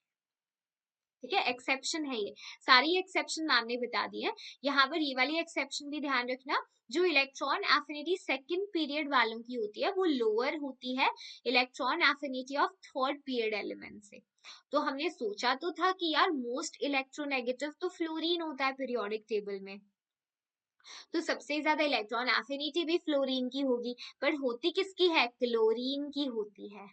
ठीक है, एक्सेप्शन है ये, सारी एक्सेप्शन मैम ने बता दी है। यहाँ पर ये वाली एक्सेप्शन भी ध्यान रखना, जो इलेक्ट्रॉन एफिनिटी सेकंड पीरियड वालों की होती है वो लोअर होती है electron affinity of third period element से। तो हमने सोचा तो था कि यार मोस्ट इलेक्ट्रोनेगेटिव तो फ्लोरीन होता है पीरियोडिक टेबल में, तो सबसे ज्यादा इलेक्ट्रॉन एफिनिटी भी फ्लोरीन की होगी, पर होती किसकी है, क्लोरीन की होती है।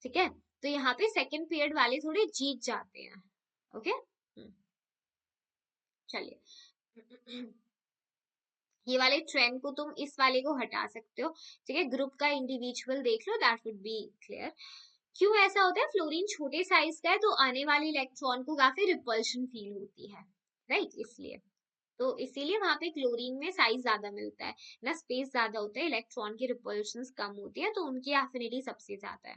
ठीक है, तो यहाँ पे सेकंड पीरियड वाले थोड़े जीत जाते हैं। ओके, चलिए ये वाले ट्रेंड को तुम इस वाले को हटा सकते हो, ठीक है। ग्रुप का इंडिविजुअल देख लो, दैट वुड बी क्लियर। क्यों ऐसा होता है? फ्लोरीन छोटे साइज का है तो आने वाले इलेक्ट्रॉन को काफी रिपल्शन फील होती है, राइट, इसलिए। तो इसीलिए वहां पे क्लोरीन में साइज ज्यादा मिलता है ना, स्पेस ज्यादा होता है, इलेक्ट्रॉन की रिपल्शन कम होती है, तो उनकी एफिनिटी सबसे ज्यादा है।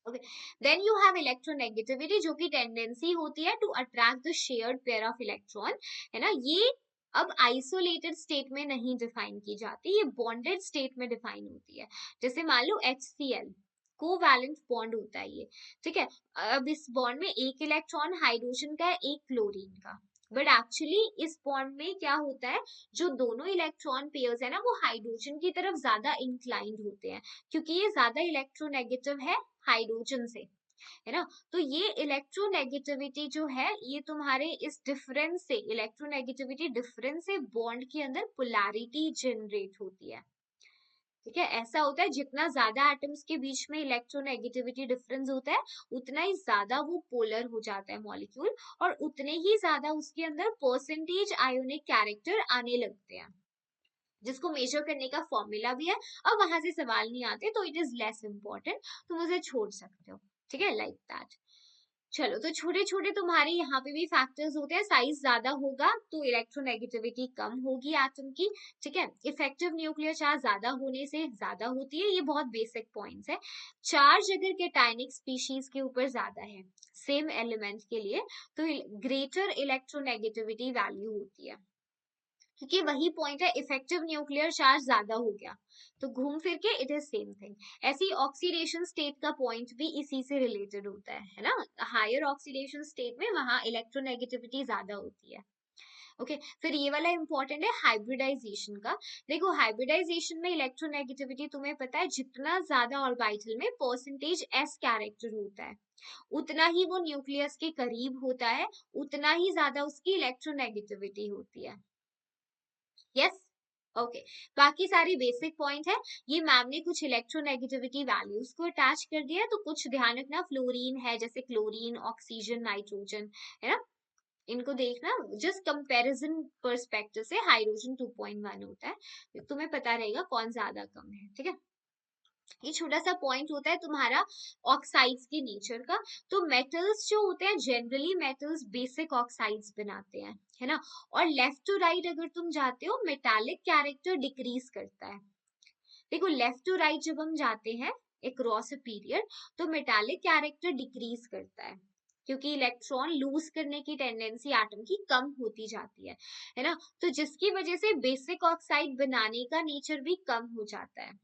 Okay, then you have electronegativity, जो की टेंडेंसी होती है to attract the shared pair of electron, है ना। ये अब आइसोलेटेड स्टेट में नहीं डिफाइन की जाती, ये बॉन्डेड स्टेट में डिफाइन होती है। जैसे मान लो HCl, कोवैलेंट बॉन्ड होता है ये, ठीक है। अब इस बॉन्ड में एक इलेक्ट्रॉन हाइड्रोजन का है, एक क्लोरीन का, बट एक्चुअली इस बॉन्ड में क्या होता है, जो दोनों इलेक्ट्रॉन पेयर्स है ना, वो हाइड्रोजन की तरफ ज्यादा इंक्लाइंड होते हैं, क्योंकि ये ज्यादा इलेक्ट्रोनेगेटिव है हाइड्रोजन से, है ना। तो ये इलेक्ट्रोनेगेटिविटी जो है, ये तुम्हारे इस डिफरेंस से, इलेक्ट्रोनेगेटिविटी डिफरेंस से बॉन्ड के अंदर पोलैरिटी जनरेट होती है, ठीक है। ऐसा होता है, जितना ज्यादा एटम्स के बीच में इलेक्ट्रोनेगेटिविटी डिफरेंस होता है, उतना ही ज्यादा वो पोलर हो जाता है मॉलिक्यूल, और उतने ही ज्यादा उसके अंदर परसेंटेज आयोनिक कैरेक्टर आने लगते हैं, जिसको मेजर करने का फॉर्मूला भी है। अब वहां से सवाल नहीं आते, तो इट इज लेस इंपॉर्टेंट, तुम उसे छोड़ सकते हो, ठीक है, लाइक दैट। चलो, तो छोटे छोटे तुम्हारे यहाँ पे भी फैक्टर्स होते हैं, साइज ज्यादा होगा तो इलेक्ट्रोनेगेटिविटी कम होगी एटम की, ठीक है। इफेक्टिव न्यूक्लियर चार्ज ज्यादा होने से ज्यादा होती है, ये बहुत बेसिक पॉइंट्स है। चार्ज अगर कैटायनिक स्पीशीज के ऊपर ज्यादा है सेम एलिमेंट के लिए, तो ग्रेटर इलेक्ट्रोनेगेटिविटी वैल्यू होती है, क्योंकि वही पॉइंट है, इफेक्टिव न्यूक्लियर चार्ज ज्यादा हो गया तो घूम फिर के इट इज सेम थिंग। ऐसी ऑक्सीडेशन स्टेट का पॉइंट भी इसी से रिलेटेड होता है ना। हायर ऑक्सीडेशन स्टेट में वहां इलेक्ट्रोनेगेटिविटी ज्यादा होती है। ओके, फिर ये वाला इंपॉर्टेंट है हाइब्रिडाइजेशन का। देखो, हाइब्रिडाइजेशन में इलेक्ट्रोनेगेटिविटी तुम्हें पता है, जितना ज्यादा ऑर्बिटल में परसेंटेज S कैरेक्टर होता है, उतना ही वो न्यूक्लियस के करीब होता है, उतना ही ज्यादा उसकी इलेक्ट्रोनेगेटिविटी होती है। यस, ओके, बाकी सारी बेसिक पॉइंट है। ये मैम ने कुछ इलेक्ट्रोनेगेटिविटी वैल्यूज को अटैच कर दिया है, तो कुछ ध्यान रखना। फ्लोरीन है, जैसे क्लोरीन, ऑक्सीजन, नाइट्रोजन, है ना, इनको देखना जस्ट कंपैरिजन पर्सपेक्टिव से। हाइड्रोजन 2.1 होता है, तुम्हें पता रहेगा कौन ज्यादा कम है, ठीक है। ये छोटा सा पॉइंट होता है तुम्हारा ऑक्साइड्स के नेचर का। तो मेटल्स जो होते हैं, जनरली मेटल्स बेसिक ऑक्साइड्स बनाते हैं, है ना। और लेफ्ट टू राइट अगर तुम जाते हो, मेटालिक कैरेक्टर डिक्रीज करता है। देखो, लेफ्ट टू राइट जब हम जाते हैं अक्रॉस अ पीरियड, तो मेटालिक कैरेक्टर डिक्रीज करता है, क्योंकि इलेक्ट्रॉन लूज करने की टेंडेंसी एटम की कम होती जाती है ना। तो जिसकी वजह से बेसिक ऑक्साइड बनाने का नेचर भी कम हो जाता है,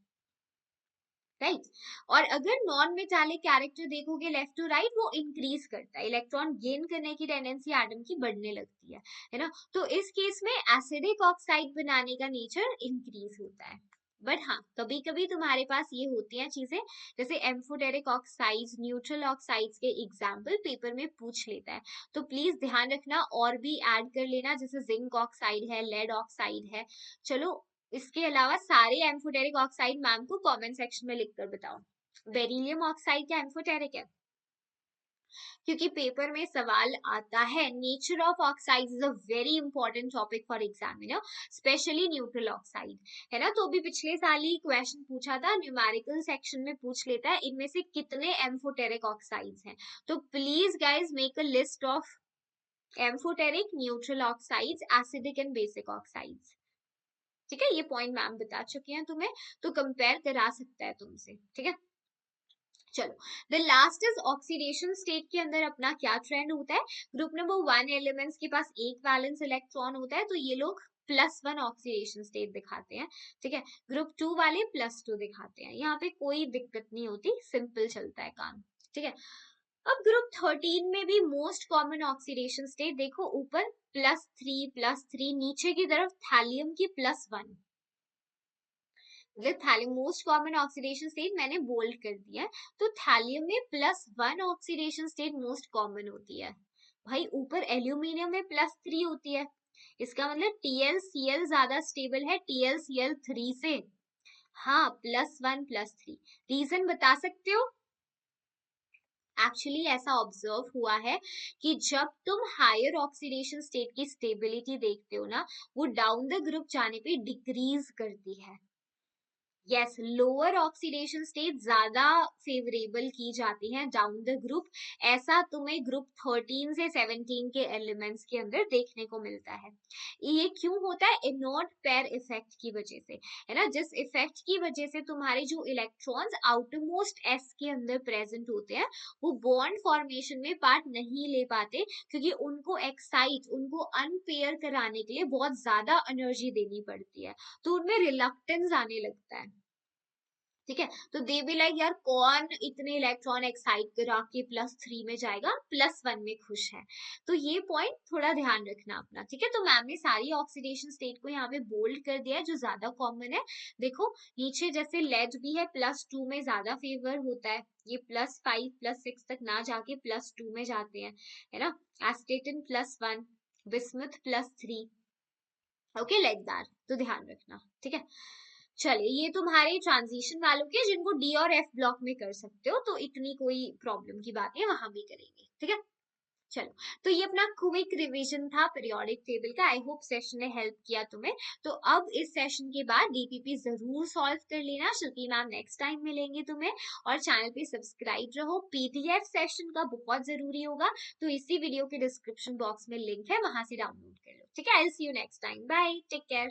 राइट। और अगर नॉन मेटालिक कैरेक्टर देखोगे लेफ्ट टू राइट, वो इंक्रीज करता है, इलेक्ट्रॉन गेन करने की टेंडेंसी एटम की बढ़ने लगती है ना। तो इस केस में एसिडिक ऑक्साइड बनाने का नेचर इंक्रीज होता है। बट हाँ, कभी कभी तुम्हारे पास ये होती हैं चीजें, जैसे एम्फोटेरिक ऑक्साइड्स, न्यूट्रल ऑक्साइड्स के एग्जाम्पल पेपर में पूछ लेता है, तो प्लीज ध्यान रखना और भी ऐड कर लेना, जैसे जिंक ऑक्साइड है, लेड ऑक्साइड है। चलो, इसके अलावा सारे एम्फोटेरिक ऑक्साइड मैम को कमेंट सेक्शन में लिखकर बताओ। बेरिलियम ऑक्साइड क्या एम्फोटेरिक है? क्योंकि पेपर में सवाल आता है। Nature of oxide is a very important topic for examiner, specially neutral oxide, है ना। तो अभी पिछले साल ही क्वेश्चन पूछा था, न्यूमेरिकल सेक्शन में पूछ लेता है इनमें से कितने एम्फोटेरिक ऑक्साइड्स हैं। तो please guys make a list of amphoteric, neutral oxides, acidic and basic oxides, ठीक है। ये पॉइंट मैम बता चुके हैं तुम्हें, तो कंपेयर करा सकता है तुमसे, ठीक है। चलो, the last is oxidation state के अंदर अपना क्या ट्रेंड होता है। ग्रुप नंबर 1 एलिमेंट्स के पास एक वैलेंस इलेक्ट्रॉन होता है, तो ये लोग +1 ऑक्सीडेशन स्टेट दिखाते हैं, ठीक है। ग्रुप 2 वाले +2 दिखाते हैं, यहाँ पे कोई दिक्कत नहीं होती, सिंपल चलता है काम, ठीक है। अब ग्रुप 13 में भी मोस्ट कॉमन ऑक्सीडेशन स्टेट देखो, ऊपर +3 नीचे की तरफ थैलियम की +1, मतलब thallium most common oxidation state मैंने बोल्ड कर दिया है। तो थैलियम में +1 ऑक्सीडेशन स्टेट मोस्ट कॉमन होती है। भाई, ऊपर एल्यूमिनियम में +3 होती है, इसका मतलब TlCl ज्यादा स्टेबल है TlCl3 से। हाँ, +1 +3, रीजन बता सकते हो? एक्चुअली ऐसा ऑब्जर्व हुआ है कि जब तुम हायर ऑक्सीडेशन स्टेट की स्टेबिलिटी देखते हो ना, वो डाउन द ग्रुप जाने पे डिक्रीज करती है। यस, लोअर ऑक्सीडेशन स्टेट ज्यादा फेवरेबल की जाती हैं डाउन द ग्रुप। ऐसा तुम्हें ग्रुप 13 से 17 के एलिमेंट्स के अंदर देखने को मिलता है। ये क्यों होता है? इनॉट पेयर इफेक्ट की वजह से, है ना, जिस इफेक्ट की वजह से तुम्हारे जो इलेक्ट्रॉन्स आउटरमोस्ट एस के अंदर प्रेजेंट होते हैं, वो बॉन्ड फॉर्मेशन में पार्ट नहीं ले पाते, क्योंकि उनको एक्साइट, उनको अनपेयर कराने के लिए बहुत ज्यादा एनर्जी देनी पड़ती है, तो उनमें रिलक्टेंस आने लगता है। ठीक है, तो दे बी लाइक यार कौन इतने इलेक्ट्रॉन एक्साइट करा के +3 में जाएगा, +1 में खुश है। तो ये पॉइंट थोड़ा ध्यान रखना अपना। ठीक है, तो मैम ने सारी ऑक्सीडेशन स्टेट को यहाँ पे बोल्ड कर दिया है जो ज्यादा कॉमन है। देखो नीचे जैसे लेड भी है, +2 में ज्यादा फेवर होता है, ये +5 +6 तक ना जाके +2 में जाते हैं, है ना। एस्टेटिन +1, बिस्मुथ +3। ओके लाइक दैट, तो ध्यान रखना। ठीक है, चलिए ये तुम्हारे ट्रांजिशन वालों के जिनको डी और एफ ब्लॉक में कर सकते हो, तो इतनी कोई प्रॉब्लम की बात नहीं, वहां भी करेंगे। ठीक है, चलो, तो ये अपना क्विक रिवीजन था पीरियोडिक टेबल का। आई होप सेशन ने हेल्प किया तुम्हें। तो अब इस सेशन के बाद डीपीपी जरूर सॉल्व कर लेना, शिल्पी मैम नेक्स्ट टाइम मिलेंगे तुम्हें। और चैनल पे सब्सक्राइब रहो, पीडीएफ सेशन का बहुत जरूरी होगा, तो इसी वीडियो के डिस्क्रिप्शन बॉक्स में लिंक है, वहां से डाउनलोड कर लो। ठीक है, I will see you next time, bye, take care.